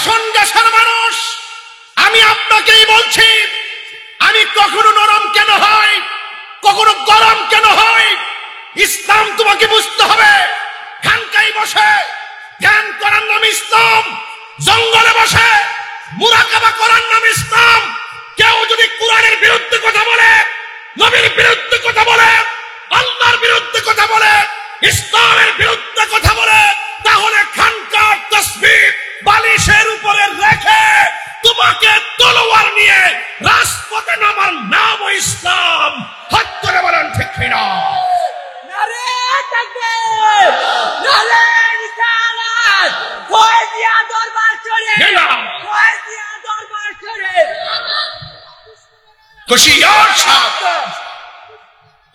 বাসন গ্যাসের মানুষ, আমি আপনাকেই বলছি, আমি কখনো নরম কেন হয়, কখনো গরম কেন হয়, ইসলাম তোমাকে বুঝতে হবে। খানকায় বসে ধ্যান করার নাম ইসলাম, জঙ্গলে বসে মুরাকাবা করার নাম ইসলাম। কেউ যদি কোরআনের বিরুদ্ধে কথা বলে, নবীর বিরুদ্ধে কথা বলে, আল্লাহর বিরুদ্ধে কথা বলে, ইসলামের বিরুদ্ধে কথা বলে, তাহলে খানকার তাসবিহ বালিশের উপরে রেখে তোমাকে তলোয়ার নিয়ে রাজপথে নামার নাম ইসলাম। হাত ধরে বলেন ঠিক কিনা? নারে তাকবীর, নারে রিসালাত, ফয়জিয়া দরবার শরীফ, ফয়জিয়া দরবার শরীফ। হুশিয়ার সাবধান,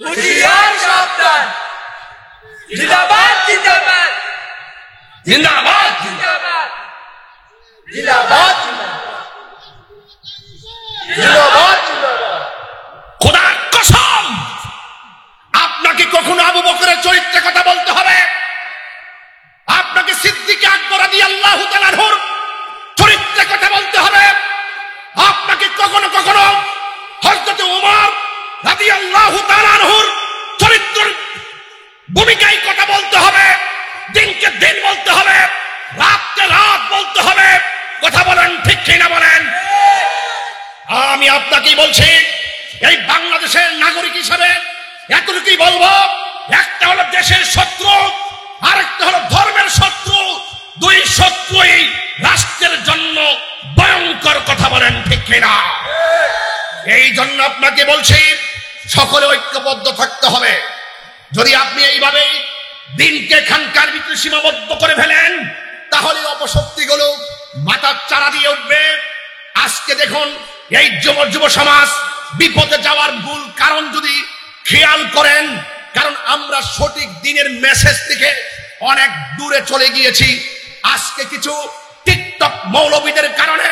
হুশিয়ার সাবধান। জিন্দাবাদ জিন্দাবাদ জিন্দাবাদ। জিন্দাবাদ জিন্দাবাদ জিন্দাবাদ জিন্দাবাদ। খোদার কসম, আপনাকে কখনো আবু বকরের চরিত্রে কথা বলতে হবে, আপনাকে সিদ্দিক আকবর রাদিয়াল্লাহু তাআলা আনহুর চরিত্রে কথা বলতে হবে, আপনাকে কখনো কখনো হযরত ওমর রাদিয়াল্লাহু তাআলা আনহুর চরিত্রের ভূমিকায় কথা বলতে হবে, দিনকে দিন বলতে হবে, রাতকে রাত বলতে হবে। কথা বলেন ঠিক কিনা বলেন? আমি আপনাকেই বলছি, এই বাংলাদেশের নাগরিক হিসাবে এতটুকুই বলবো, একটা হলো দেশের শত্রু, আরেকটা হলো ধর্মের শত্রু। দুই শত্রুই রাষ্ট্রের জন্য ভয়ঙ্কর। কথা বলেন ঠিক কিনা? এই জন্য আপনাকে বলছি, সকলে ঐক্যবদ্ধ থাকতে হবে। যদি আপনি এইভাবে দিনকে খানকার ভিতরে সীমাবদ্ধ করে ফেলেন, তাহলে অপশক্তিগুলো মাথার চারা দিয়ে উঠবে। আজকে দেখুন, এই যুব সমাজ বিপদে যাওয়ার মূল কারণ যদি খেয়াল করেন, কারণ আমরা সঠিক দিনের মেসেজ থেকে অনেক দূরে চলে গিয়েছি। আজকে কিছু টিকটক মৌলবীদের কারণে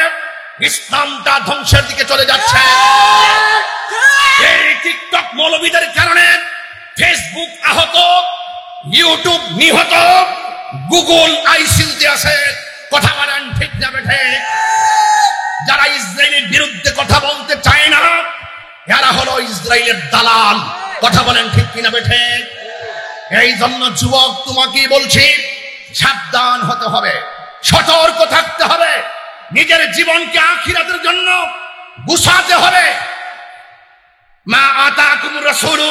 ইসলামটা ধ্বংসের দিকে চলে যাচ্ছে। এই টিকটক মৌলবীদের কারণে ফেসবুক আহত, ইউটিউব নিহত, গুগল আইসিইউতে আছে। কথা বলেন ঠিক না বেঠে? যারা ইসরায়েলের বিরুদ্ধে কথা বলতে চায় না, এরা হলো ইসরায়েলের দালাল। কথা বলেন ঠিক কিনা বেঠে? এই জন্য যুবক তোমাকে বলছি, সাবধান হতে হবে, সতর্ক থাকতে হবে, নিজের জীবনকে আখিরাতের জন্য গুছাতে হবে। মা আতাকুমুর রাসূলু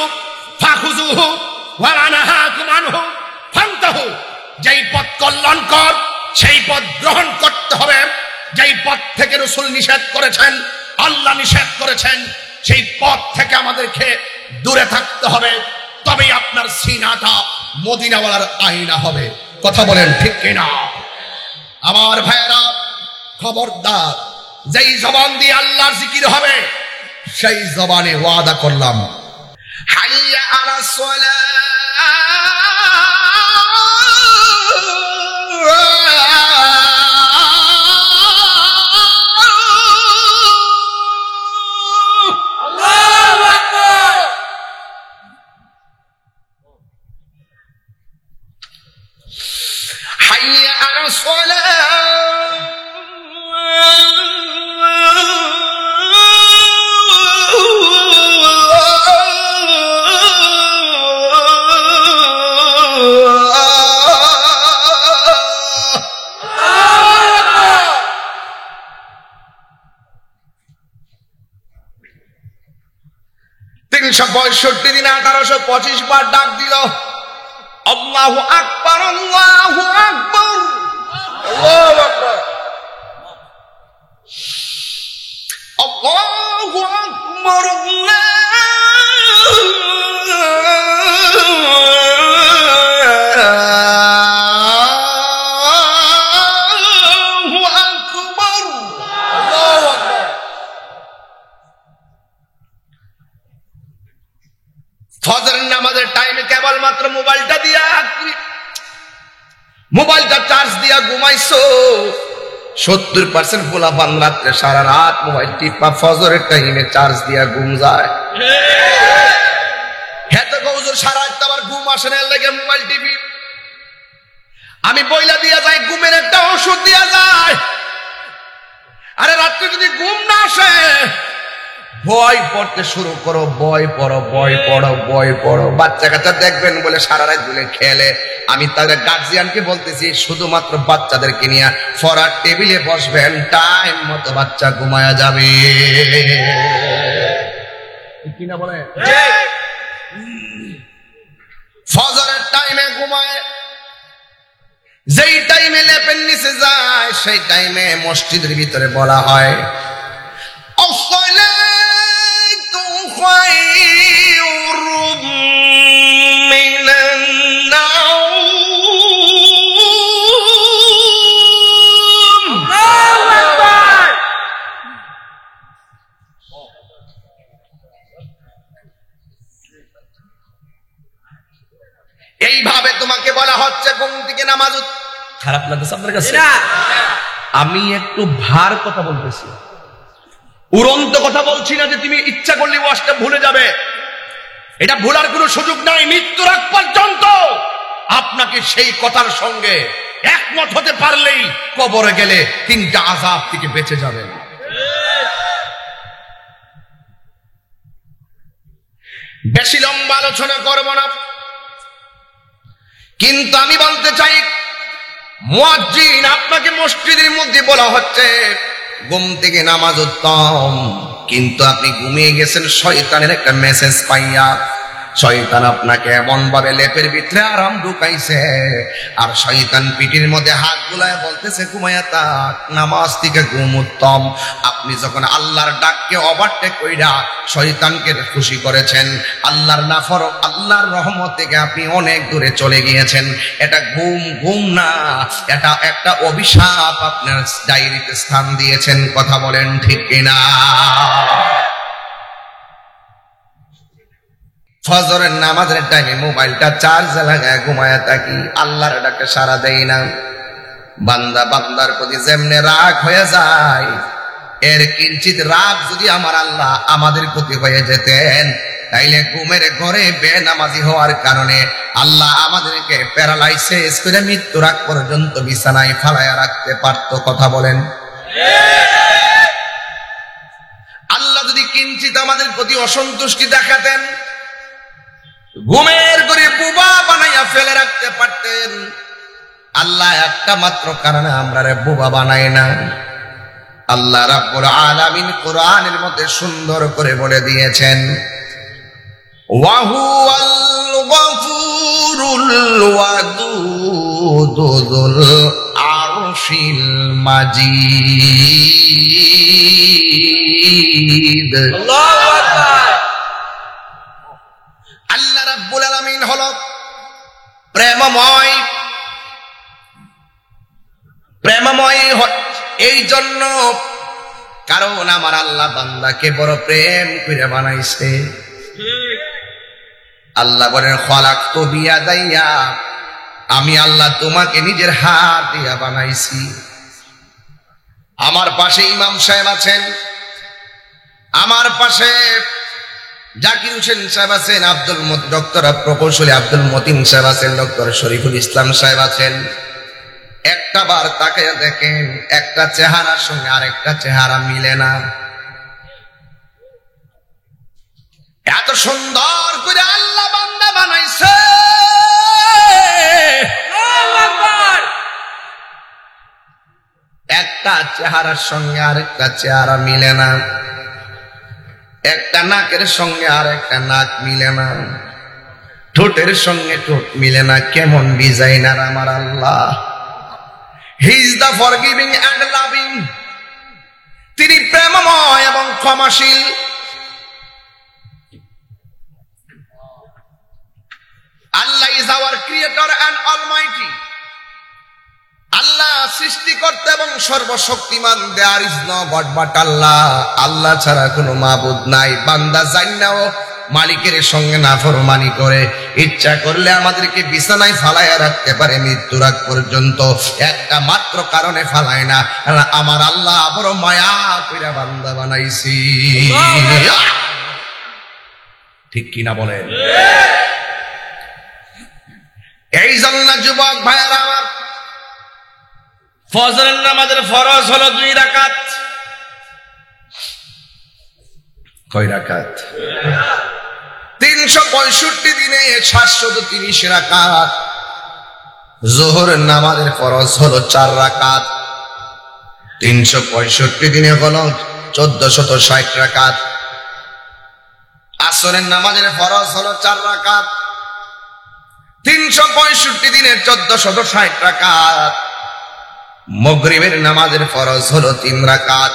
ফাখুযুহু ওয়া মা নাহাকুম আনহু ফান্তাহু। যেই পথ কল্যাণকর, সেই পথ গ্রহণ করতে হবে। যেই পথ থেকে রাসূল নিষেধ করেছেন, আল্লাহ নিষেধ করেছেন, সেই পথ থেকে আমাদেরকে দূরে থাকতে হবে। তবেই আপনার সিনাটা মদিনাওয়ালার আয়না হবে। কথা বলেন ঠিক কিনা? আমার ভাইয়েরা, খবরদার, যেই জবান দিয়ে আল্লাহর জিকির হবে, সেই জবানে ওয়াদা করলাম, হাইয়া আলাস সালাহ, আল্লাহু আকবার। হাইয়া আলাস সালাহ। দিন 1825 বার ডাক দিল, আল্লাহু আকবার, আল্লাহু আকবার, আল্লাহু আকবার, আল্লাহু আকবার, আল্লাহু আকবার, আল্লাহু আকবার। ফজরের নামাজের টাইমে কেবলমাত্র মোবাইলটা দিয়া, মোবাইলটা চার্জ দিয়া ঘুমাইছো। 70% পোলাপান রাত্রে সারা রাত মোবাইল টিপা ফজরের টাইমে চার্জ দিয়া ঘুম যায়। হ্যাঁ তো হুজুর, সারা রাত আবার ঘুম আসে না, লেগে মোবাইল টিপি। আমি বইলা দিয়া যাই, ঘুমের একটা ওষুধ দিয়া যায়, রাত্রে যদি ঘুম না আসে, বই পড়তে শুরু করো, বই পড়ো, বই পড়ো, বই পড়ো। বাচ্চা কাচ্চা দেখবেন বলে সারা রাত বলে খেলে। আমি তাদের গার্জিয়ানকে বলতেছি, শুধুমাত্র বাচ্চাদেরকে নিয়ে পড়ার টেবিলে বসবেন, টাইম মতো বাচ্চা ঘুমায়া যাবে। কিনা বলে ফজরের টাইমে ঘুমায়, যেই টাইমে লেপের নিচে যায় সেই টাইমে মসজিদের ভিতরে বলা হয় এইভাবে তোমাকে বলা হচ্ছে ঘুম থেকে নামাজ। খারাপ লাগছে আপনার কাছে? আমি একটু ভার কথা বলতেছি, উড়ন্ত কথা বলছি না যে তুমি ইচ্ছা করলে ওয়াজটা ভুলে যাবে। এটা ভুলার কোনো সুযোগ নাই। মৃত্যুর আগ পর্যন্ত আপনাকে সেই কথার সঙ্গে একমত হতে পারলেই কবরে গেলে তিনটা আযাব থেকে বেঁচে যাবেন। বেশি লম্বা আলোচনা করব না, কিন্তু আমি বলতে চাই, মুয়াজ্জিন আপনাকে মসজিদের মধ্যে বলা হচ্ছে ঘুম থেকে নামাজ উত্তম, কিন্তু আপনি ঘুমিয়ে গেছেন শয়তানের একটা মেসেজ পাইয়া। শয়তান আপনাকে এমন ভাবে লেপের ভিতরে আরাম ঢুকাইছে, আর শয়তান পিঠের মধ্যে হাত বুলায় বলতেছে ঘুমায়া থাক, নামাজ থেকে ঘুম উত্তম। আপনি যখন আল্লাহর ডাককে ওভারটেক কইরা শয়তানকে খুশি করেছেন, আল্লাহর রহমত থেকে আপনি অনেক দূরে চলে গিয়েছেন। এটা ঘুম না, এটা একটা অভিশাপ আপনার ডায়েরিতে স্থান দিয়েছেন। কথা বলেন ঠিক কিনা? ফজরের নামাজের টাইমে মোবাইলটা চার্জে লাগায় ঘুমায়া থাকি, আল্লাহর ডাকে সাড়া দেই না। বান্দার প্রতি যেমনে রাগ হয়ে যায়, এর কিঞ্চিত রাগ যদি আমার আল্লাহ আমাদের প্রতি হয়ে যেতেন, তাইলে ঘুমের ঘরে বেনামাজি হওয়ার কারণে আল্লাহ আমাদেরকে প্যারালাইসিস করে মৃত্যুর আগ পর্যন্ত বিছানায় ফালায়া রাখতে পারত। কথা বলেন। আল্লাহ যদি কিঞ্চিত আমাদের প্রতি অসন্তুষ্টি দেখাতেন, ঘুমের ঘরে বুবা বানাইয়া ফেলে রাখতে পারতেন। আল্লাহ একটা মাত্র কারণে আমরা বুবা বানাই না। আল্লাহ রাব্বুল আলামিন কোরআনের মধ্যে সুন্দর করে বলে দিয়েছেন, ওয়া হুয়াল গফুরুল ওয়াদুদুল আরশিল মাজিদ। আল্লাহু আকবার। আল্লাহ রাব্বুল আলামিন হলো প্রেমময়। এই জন্য কারণ আমার আল্লাহ বান্দাকে বড় প্রেম করে বানাইছে। আল্লাহ বলেন খালাকতু বিয়াদাইয়া, আমি আল্লাহ তোমাকে নিজের হাত দিয়া বানাইছি। আমার পাশে ইমাম সাহেব আছেন, আমার পাশে জাকির হোসেন সাহেব আছেন, ডক্টর প্রকৌশলী আব্দুল মতিন সাহেব আছেন, ডক্টর শরীফুল ইসলাম সাহেব আছেন। একটা বার তাকে দেখেন, একটা চেহারার সঙ্গে আরেকটা চেহারা মিলে না। এত সুন্দর করে আল্লাহ বান্দা বানাইছে, একটা চেহারার সঙ্গে আরেকটা চেহারা মিলে না, একটা নাকের সঙ্গে আর একটা নাক মিলে না, ঠোঁটের সঙ্গে ঠোঁট মিলে না। কেমন ডিজাইনার আমার আল্লাহ! He is the forgiving and loving. তিনি প্রেমময় এবং ক্ষমাশীল। Allah is our creator and almighty. আল্লাহ সৃষ্টিকর্তা এবং সর্বশক্তিমান। There is no god but Allah. আল্লাহ ছাড়া কোনো মাবুদ নাই। বান্দা জান্নাও মালিকের সঙ্গে নাফরমানি করে, ইচ্ছা করলে আমাদেরকে বিছানায় ফালাইয়া রাখতে পারে মৃত্যুর আগ পর্যন্ত। একটা মাত্র কারণে ফালায় না, আমার আল্লাহ বড় মায়া কইরা বান্দা বানাইছি। ঠিক কিনা বলেন? এই জন্য যুবক ভাইয়ারা আমার, ফজরের নামাজের ফরজ হলো 2 রাকাত। কয় রাকাত? 365 দিনে 730 রাকাত। যোহরের নামাজের ফরজ হলো 4 রাকাত। 365 দিনে হলো 1460 রাকাত। আসরের নামাজের ফরজ হলো 4 রাকাত। 365 দিনে 1460 রাকাত। মাগরিবের নামাজের ফরজ হলো 3 রাকাত।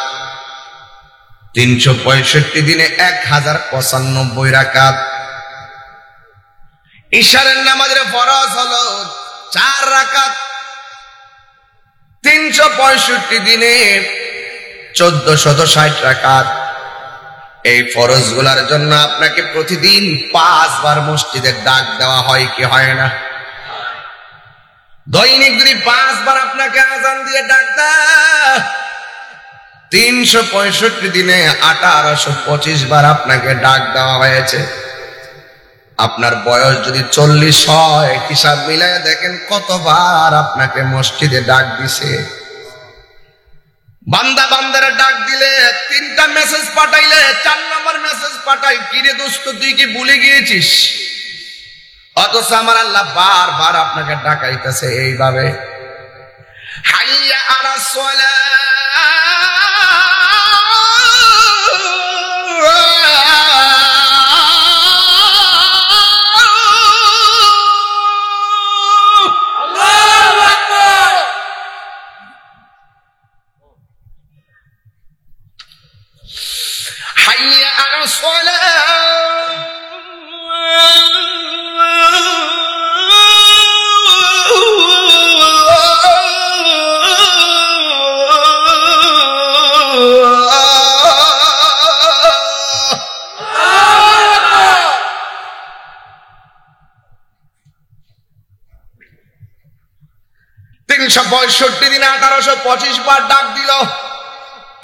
365 দিনে 1095 রাকাত। ইশারের নামাজের ফরজ হলো 4 রাকাত। 365 দিনে 1460 রাকাত। এই ফরজ গুলার জন্য আপনাকে প্রতিদিন 5 বার মসজিদে ডাক দেওয়া হয় কি হয় না? দৈনিক যদি 5 বার আপনাকে আযান দিয়ে ডাক দেয়, 365 দিনে 1825 বার আপনাকে ডাক দেওয়া হয়েছে। আপনার বয়স যদি 40 হয়, হিসাব মিলায় দেখেন কতবার আপনাকে মসজিদে ডাক দিছে। বান্দা বান্দারে ডাক দিলে 3টা মেসেজ পাঠাইলে 4 নম্বর মেসেজ পাঠাই, কিরে দোস্ত তুই কি ভুলে গিয়েছিস? অথচ আমার আল্লাহ বারবার আপনাকে ডাকাইতেছে এইভাবে, হাইয়া আলাস সালাহ, حي على الصلاة 365 দিনে 1825 বার ডাক দিল।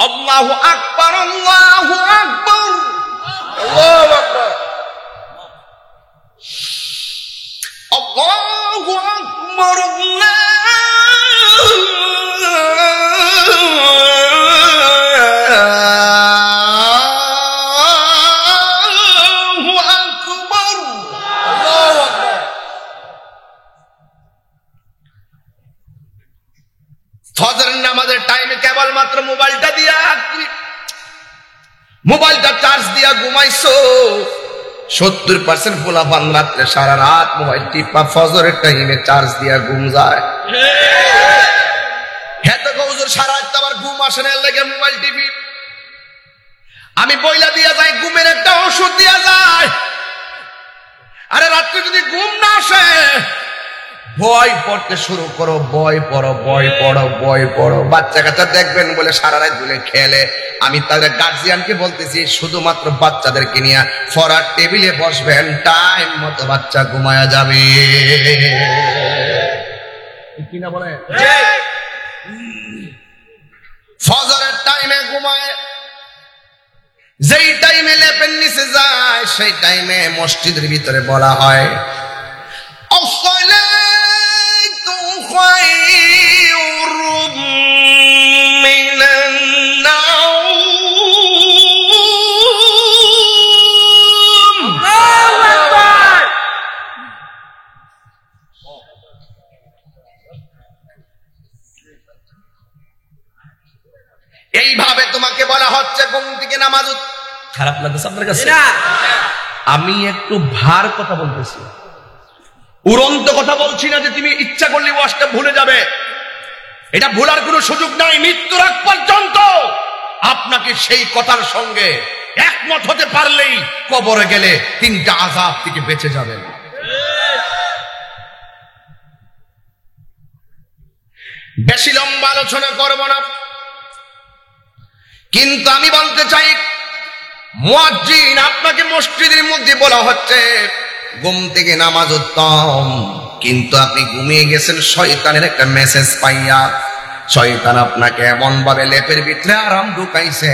আল্লাহু আকবার, আল্লাহু আকবার, আল্লাহু আকবার, আল্লাহু আকবার, আল্লাহু আকবার, আল্লাহু আকবার। ফজরের নামাজের টাইমে কেবলমাত্র মোবাইলটা দিয়া, মোবাইলটা চার্জ দিয়া ঘুমাইছো। 70% পোলাপান রাত্রে সারা রাত মোবাইল টিপা ফজরের টাইমে চার্জ দিয়া ঘুম যায়। হ্যাঁ তো হুজুর সারা রাত আমার ঘুম আসে না, লেগে মোবাইল টিপি। আমি বইলা দিয়া যাই, ঘুমের একটা ওষুধ দিয়া যায়। আরে রাত্রে যদি ঘুম না আসে, বই পড়তে শুরু করো, বই পড়ো, বই পড়ো, বই পড়ো। বাচ্চা কাচ্চা দেখবেন বলে সারা রাত বলে খেলে। আমি তাদের গার্জিয়ানকে বলতেছি, শুধুমাত্র বাচ্চাদেরকে নিয়ে পড়ার টেবিলে বসবেন, টাইম মতো বাচ্চা ঘুমায়া যাবে। কিনা বলে ফজরের টাইমে ঘুমায়, যেই টাইমে লেপের নিচে যায় সেই টাইমে মসজিদের ভিতরে বলা হয়, এইভাবে তোমাকে বলা হচ্ছে ঘুম থেকে নামাজ। খারাপ লাগছে আপনার কাছে? আমি একটু ভার কথা বলতেছি, উড়ন্ত কথা বলছি না যে তুমি ইচ্ছা করলে ওয়াজটা ভুলে যাবে। এটা ভুলার কোনো সুযোগ নাই। মৃত্যুর আগ পর্যন্ত আপনাকে সেই কথার সঙ্গে একমত হতে পারলেই কবরে গেলে 3টা আযাব থেকে বেঁচে যাবেন। বেশি লম্বা আলোচনা করব না, কিন্তু আমি বলতে চাই, মুয়াজ্জিন আপনাকে মসজিদের মধ্যে বলা হচ্ছে ঘুম থেকে নামাজ উত্তম, কিন্তু আপনি ঘুমিয়ে গেছেন শয়তানের একটা মেসেজ পাইয়া। শয়তান আপনাকে এমন ভাবে লেপের ভিতরে আরাম ঢুকাইছে,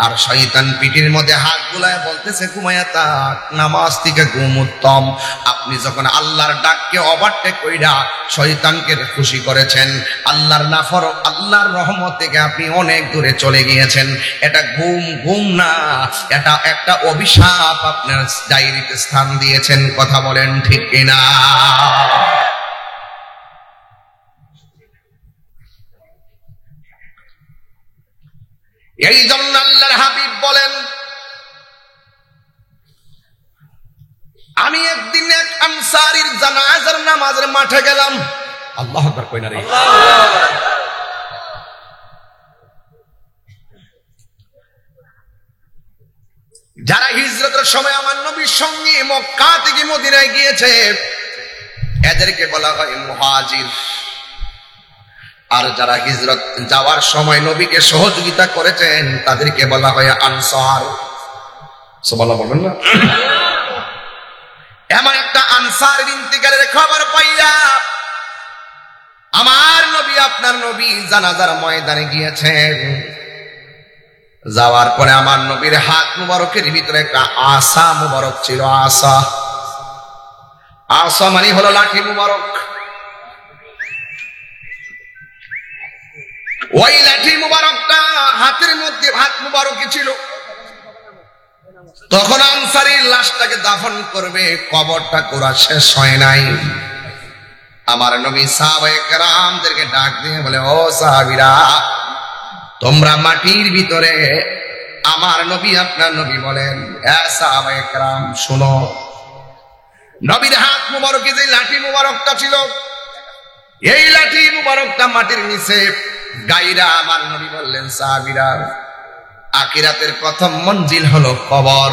আর শয়তান পিঠের মধ্যে হাত বুলায় বলতেছে ঘুমায়া থাক, নামাজ থেকে ঘুম উত্তম। আপনি যখন আল্লাহর ডাককে ওভারটেক কইরা শয়তানকে খুশি করেছেন, আল্লাহর রহমত থেকে আপনি অনেক দূরে চলে গিয়েছেন। এটা ঘুম না, এটা একটা অভিশাপ আপনার ডায়েরিতে স্থান দিয়েছেন। কথা বলেন ঠিক কিনা? এই জন্য আল্লাহর হাবিব বলেন, আমি একদিন এক আনসারীর জানাজার নামাজের মাঠে গেলাম। আল্লাহু আকবার কই না রে? যারা হিজরতের সময় আমার নবীর সঙ্গে মক্কা থেকে মদিনায় গিয়েছে এদেরকে বলা হয় মুহাজির, আর যারা হিজরত যাওয়ার সময় নবীকে সহযোগিতা করেছেন তাদেরকে বলা হয় আনসার। সুবহানাল্লাহ বলবেন না? এমন একটা আনসারের ইন্তিকালের খবর পাইয়া আমার নবী, আপনার নবী জানাজার ময়দানে গিয়েছেন। যাওয়ার পরে আমার নবীর হাত মুবারকের ভিতরে একটা আসা মুবারক ছিল। আসা মানে হলো লাঠি মুবারক। ওই লাঠি মুবারকটা হাতের মধ্যে, হাত মুবারকই ছিল। তখন আনসারীর লাশটাকে দাফন করবে, কবরটা করা শেষ হয় নাই। আমার নবী সাহাবায়ে কেরামদেরকে ডাক দিয়ে বলে, ও সাহাবীরা, তোমরা মাটির ভিতরে, আমার নবী, আপনার নবী বলেন, এ সাহাবায়ে কেরাম শুনো, নবীর হাত মুবারকে যে লাঠি মুবারকটা ছিল, এই লাঠি মুবারকটা মাটির নিচে গাইরা আমার নবী বললেন, সাহাবীরা, আখিরাতের প্রথম মঞ্জিল হলো কবর।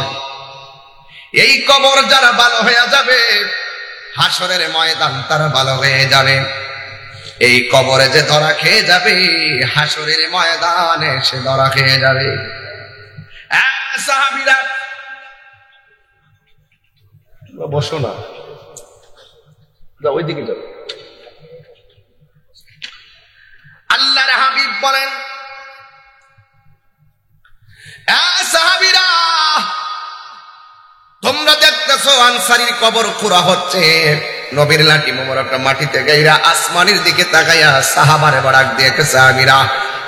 এই কবর যারা ভালো হয়ে যাবে, হাসরের ময়দান তারা ভালো হয়ে যাবে। এই কবরে যে ধরা খেয়ে যাবে, হাসরের ময়দানে সে ধরা খেয়ে যাবে। সাহাবীরা বসো না, ওইদিকে যাও। আল্লাহর হাবিব বলেন, সাহাবীরা, তোমরা দেখতেছো আনসারীর কবর খোঁড়া হচ্ছে, নবীর লাঠি মোবারকটা মাটিতে গাইরা আসমানের দিকে তাকাইয়া সাহাবারে ডাক দিয়ে, সাহাবীরা,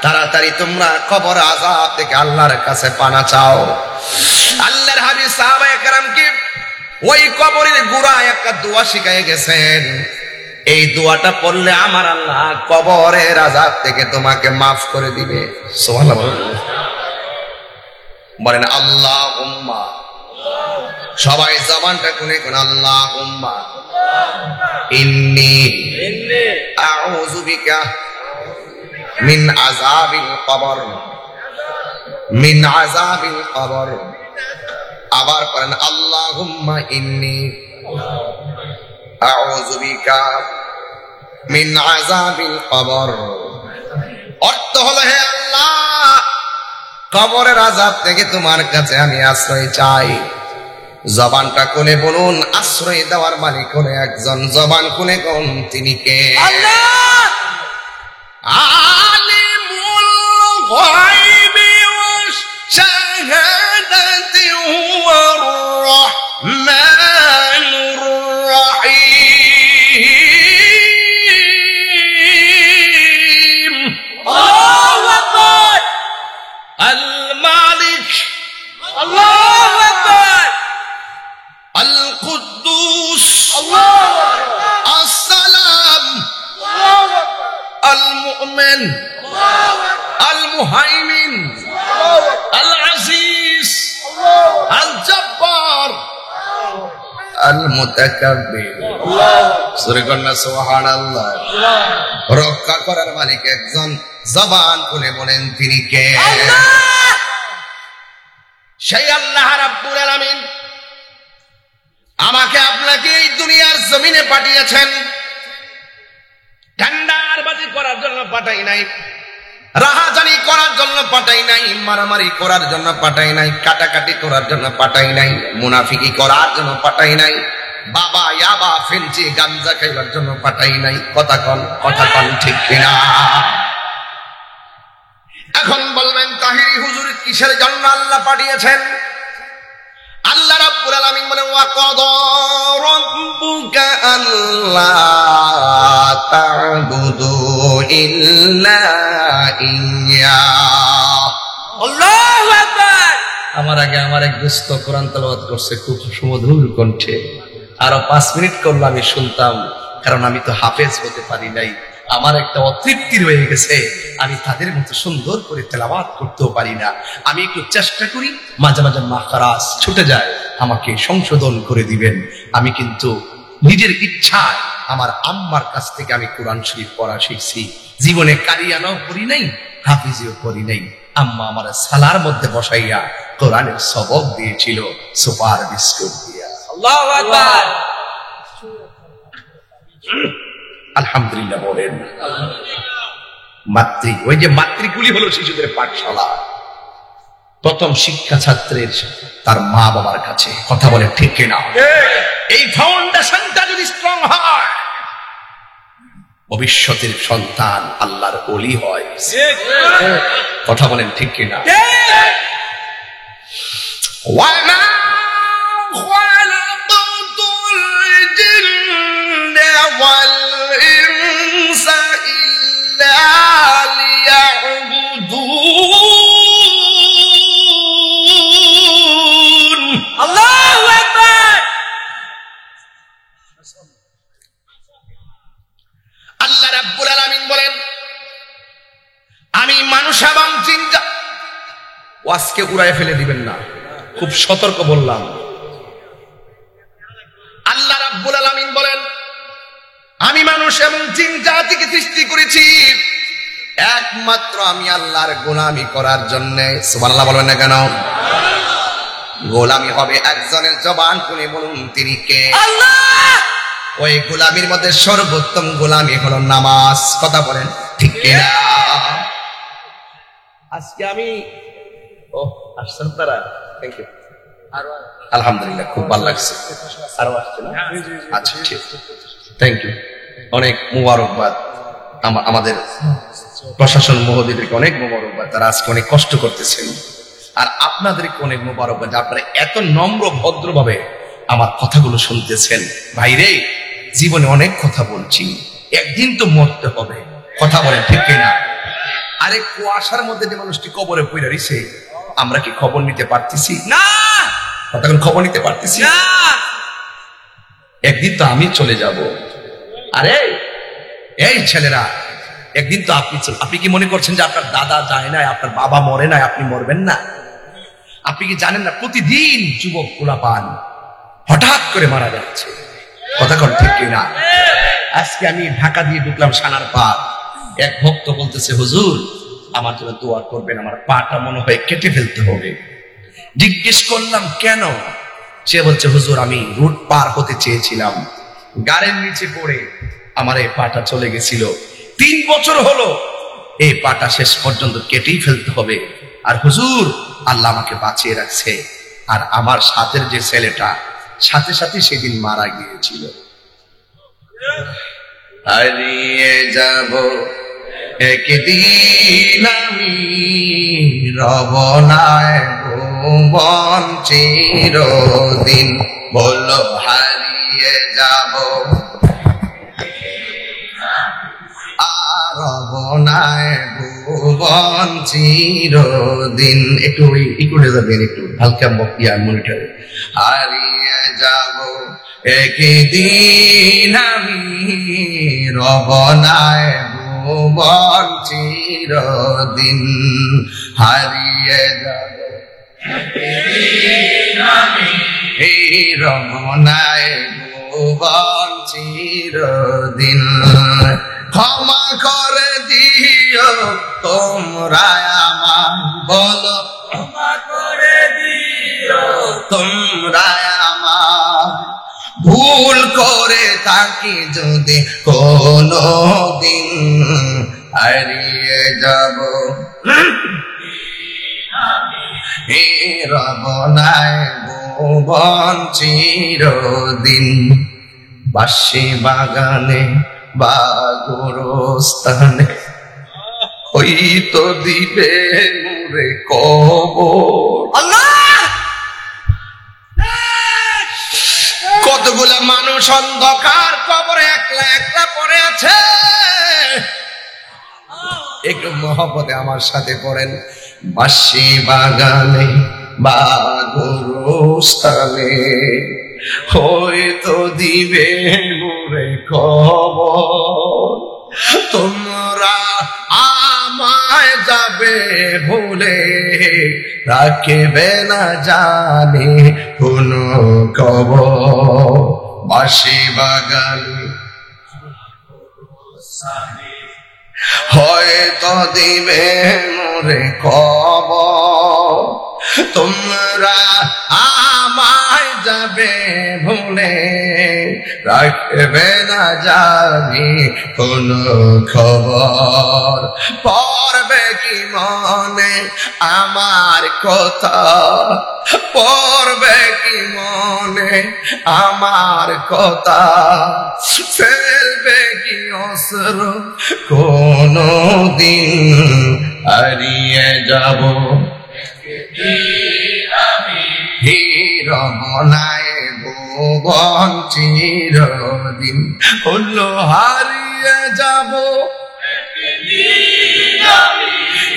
তাড়াতাড়ি তোমরা কবর আযাব থেকে আল্লাহর কাছে পানা চাও। আল্লাহর হাবিব সাহাবায়ে কেরামকে ওই কবরের গোড়ায় একটা দোয়া শিখায় গেছেন। এই দোয়াটা পড়লে আমার আল্লাহ কবরের আযাব থেকে তোমাকে মাফ করে দিবে। সুবহানাল্লাহ বলেন, আল্লাহুম্মা। সবাই জবানটা খুলে কোন আল্লাহুম্মা ইন্নী আউযু বিকা মিন আযাবিল কবর, মিন আযাবিল কবর। আবার পড়েন, আল্লাহুম্মা ইন্নী আউযু বিকা মিন আযাবিল কবর। অর্থ হলো, হে আল্লাহ, কবরের আযাব থেকে তোমার কাছে আমি আশ্রয় চাই। জবানটা খুলে বলুন, আশ্রয় দেওয়ার মালিক হলো একজন। জবান খুলে কোন, তিনি কে? আল্লাহ। আলিমুল গায়বি ওয়াশ শাহাদাতি হুয়ার রাহমানুর রাহিম। আল্লাহু আকবার। আল মালিক, আল্লাহু আকবার। আল কুদ্দুস, আল্লাহু আকবার। আসসালাম, আল্লাহু আকবার। আল মুমিন, আল্লাহু আকবার। আল মুহাইমিন, আল্লাহু আকবার। আল আজিজ, আল্লাহু আকবার। আল জব্বার, আল্লাহু আকবার। আল মুতাকাব্বির, আল্লাহু আকবার। সূরা কন্যা সুবহানাল্লাহ। রক্ষা করার মালিক একজন। জবান খুলে বলেন, তিনি কে? আল্লাহ। সেই আল্লাহ রাব্বুল আলামিন আমাকে আপনাকে এই দুনিয়ার জমিনে পাঠিয়েছেন। ঠান্ডারবাজি করার জন্য পাঠাই নাই, রাহাজানি করার জন্য পাঠাই নাই, মারামারি করার জন্য পাঠাই নাই, কাটাকাটি করার জন্য পাঠাই নাই, মুনাফিকি করার জন্য পাঠাই নাই, বাবা ইয়াবা ফেঞ্চি গাঞ্জা খাইবার জন্য পাঠাই নাই। কথা কন ঠিক কিনা? কিসের জন্য আল্লাহ পাঠিয়েছেন? আল্লাহ রাব্বুল আলামিন বলেন ওয়া কাদা রাব্বুকা আল্লা তা'বুদু ইল্লা ইয়্যা। আল্লাহু আকবার। আমার আগে আমার এক দোস্ত কোরআন তেলাওয়াত করছে খুব সুমধুর কণ্ঠে, আরো 5 মিনিট করলে আমি শুনতাম, কারণ আমি তো হাফেজ হতে পারি নাই। আমার একটা অতৃপ্তি রয়ে গেছে, আমি তাদের মতো সুন্দর করে তেলাওয়াত করতেও পারি না। আমি একটু চেষ্টা করি, মাঝে মাঝে মাখরাজ ছুটে যায়, আমাকে সংশোধন করে দিবেন। আমি কিন্তু নিজের ইচ্ছায় আমার আম্মার কাছ থেকে আমি কোরআন শরীফ পড়া শিখছি। জীবনে কারিয়ানাও করি নাই, হাফিজিও করি নাই। আম্মা আমার সালার মধ্যে বসাইয়া কোরআনের সবক দিয়েছিল সুপার বিস্কুট দিয়া। আল্লাহু আকবার। আলহামদুলিল্লাহ বলেন। ওই যে মাতৃকুলি হলো শিশুদের পাঠশালা। প্রথম শিক্ষা ছাত্রের তার মা বাবার কাছে। কথা বলে ঠিক কিনা? এই ফাউন্ডেশনটা যদি স্ট্রং হয়, ভবিষ্যতের সন্তান আল্লাহর ওলি হয়। কথা বলেন ঠিক কিনা? ওয়ামা খালাকাতুল জিন্না ওয়াল ইনসা ইল্লা লিয়াবুদুন। আল্লাহু আকবার। আল্লাহ রাব্বুল আলামিন বলেন আমি মানুষ এবং জিন ওয়াজকে উড়ায় ফেলে দিবেন না, খুব সতর্ক বললাম। আল্লাহ রাব্বুল আলামিন বলেন আমি মানুষ এবং জিন জাতিকে সৃষ্টি করেছি একমাত্র আমি আল্লাহর গোলামি করার জন্য। সুবহানাল্লাহ বলবেন না কেন? গোলামি হবে একজনের, জবান খুলে বলুন তিনি কে? আল্লাহ। ওই গোলামির মধ্যে সর্বোত্তম গোলামি হলো নামাজ। কথা বলেন ঠিক কিনা? আজকে আমি আসছেন তারা, থ্যাংক ইউ, আলহামদুলিল্লাহ খুব ভালো লাগছে। আরো আসছে না? আচ্ছা ঠিক, থ্যাংক ইউ, অনেক মুবারকবাদ। আমাদের প্রশাসন মহোদয়দেরকে অনেক মুবারকবাদ, তারা আজকে অনেক কষ্ট করতেছেন। আর আপনাদেরকে অনেক মুবারকবাদ, আপনারা এত নম্র ভদ্রভাবে আমার কথাগুলো শুনতেছেন। ভাইরে, জীবনে অনেক কথা বলছি, একদিন তো মরতে হবে। কথা বলেন ঠিক কিনা? আরে কুয়াশার মধ্যে যে মানুষটি কবরে পড়ে রইছে, আমরা কি খবর নিতে পারতেছি? না। কতক্ষণ খবর নিতে পারতেছি? না। একদিন তো আমি চলে যাব। আরে এই ছেলেরা, একদিন তো আপনি কি মনে করছেন যে আপনার দাদা যায় না, আপনার বাবা মরে না, আপনি মরবেন না? আপনি কি জানেন না প্রতিদিন যুবক পোলাপান হঠাৎ করে মারা যাচ্ছে? কথা কন ঠিক কিনা? আজকে আমি ঢাকা দিয়ে ঢুকলাম সানার পার, এক ভক্ত বলতেছে হুজুর আমার জন্য দোয়া করবেন, আমার পাটা মনে হয় কেটে ফেলতে হবে। জিজ্ঞেস করলাম কেন? সে বলছে হুজুর আমি রুট পার হতে চেয়েছিলাম, গাড়ির নিচে পড়ে আমার এই পাটা চলে গেছিল, 3 বছর হলো এই পাটা শেষ পর্যন্ত কেটেই ফেলতে হবে। আর হুজুর আল্লাহ আমাকে বাঁচিয়ে রাখছে, আর আমার সাথের যে ছেলেটা সাথে সাথে সেদিন মারা গিয়েছিল। হারিয়ে যাব একদিন আমি, রবনায় ভুবন চিরদিন। বললো হারিয়ে যাব আর রবনায় ভুবন চিরদিন। একটু ইকুড়ে যাবেন, একটু হালকা বকিয়া মনিটরে। হারিয়ে যাব একদিন আমি, রবনায় ভুবন চিরদিন। হারিয়ে যাব এই রমনায় ভুবন চিরদিন। ক্ষমা করে দিও তোমরা আমার, বলো ক্ষমা করে দিও তোমরা আমার, ভুল করে থাকি যদি কোনো দিন। হারিয়ে যাব রবনায় ভুবন চিরদিন। বাঁশি বাগানে বা গোরস্থানে ওই হইতো দিবে মোরে কবর। আল্লাহ কতগুলা মানুষ অন্ধকার কবরে একলা একলা পড়ে আছে। একটু মহব্বতে আমার সাথে পড়েন, বাঁশি বাগানে বা গোরস্থানে হয়তো দিবে মোরে খবর। তোমরা আমায় যাবে ভুলে, রাখবে না জানি কোনো খবর। বাঁশি বাগানে হয়তো দিবে মোরে খবর। তোমরা আমায় যাবে ভুলে, রাখবে না জানি কোনো খবর। পড়বে কি মনে আমার কথা, পড়বে কি মনে আমার কথা, ফেলবে কি অস্ত্র কোনো দিন হারিয়ে যাব। হিরমনায় ভুবন চিরদিন হলো হারিয়ে যাব।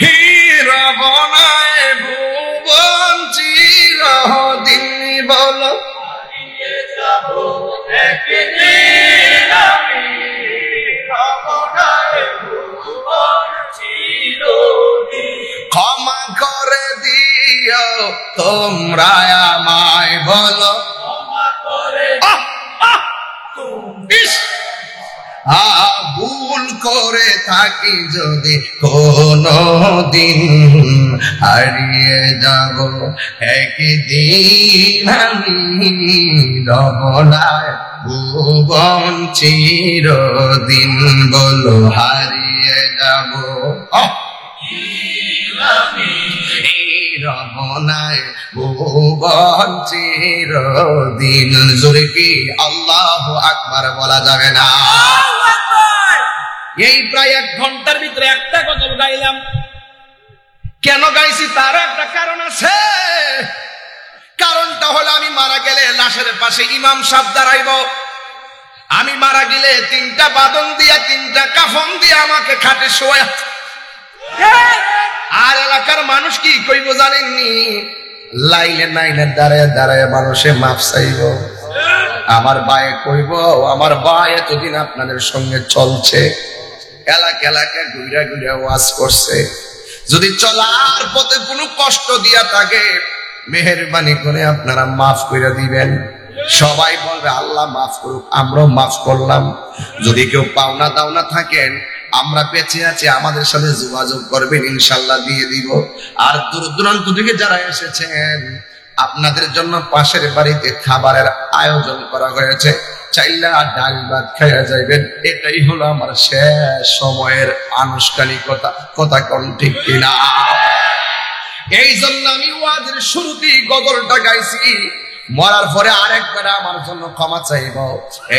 হিরমনায় ভুবন চিরদিন বলো ক্ষমা করে দিও তোমরা আমায় বলো। ভুল করে থাকি যদি কোনো দিন হারিয়ে যাব, একদিন আমি রবনায় ভুবন চিরদিন বলো হারিয়ে যাব। রবনায় ভুবন চিরদিন। জোরে কি আল্লাহু আকবার বলা যাবে না? এই প্রায় 1 ঘন্টার ভিতরে একটা গজল গাইলাম। কেন গাইছি তার একটা কারণ আছে। কারণটা হলো আমি মারা গেলে লাশের পাশে ইমাম সাহেব দাঁড়াইব। আমি মারা গেলে 3টা বাদন দিয়া 3টা কাফন দিয়া আমাকে খাটে শোয়া। আর এলাকার মানুষ কি কইব জানেননি? লাইলে নাইলে দাঁড়ায় দাঁড়ায় মানুষে মাপ চাইব। আমার ভাই কইব, আমার ভাই এতদিন আপনাদের সঙ্গে চলছে, এলাকা এলাকা ঘুরা ঘুরা ওয়াজ করছে, যদি চলার পথে কোনো কষ্ট দিয়া থাকে মেহেরবানি করে আপনারা মাফ করে দিবেন। সবাই বলবে আল্লাহ মাফ করুক, আমরাও মাফ করলাম। যদি কেউ পাওনা দাওনা থাকেন, আমরা বেঁচে আছি, আমাদের সাথে যোগাযোগ করবেন, ইনশাল্লাহ দিয়ে দিব। আর দূর দূরান্ত থেকে যারা এসেছেন আপনাদের জন্য পাশের বাড়িতে খাবারের আয়োজন করা হয়েছে, চাইলা ডাল ভাত খাইয়া যাইবেন। এটাই হলো আমার শেষ সময়ের আনুষ্ঠানিকতা। কথা কোন ঠিক কিনা? এই জন্য আমি ওয়াজের শুরুতেই গজলটা গাইছি, মরার পরে আরেকবার আমার জন্য ক্ষমা চাইব।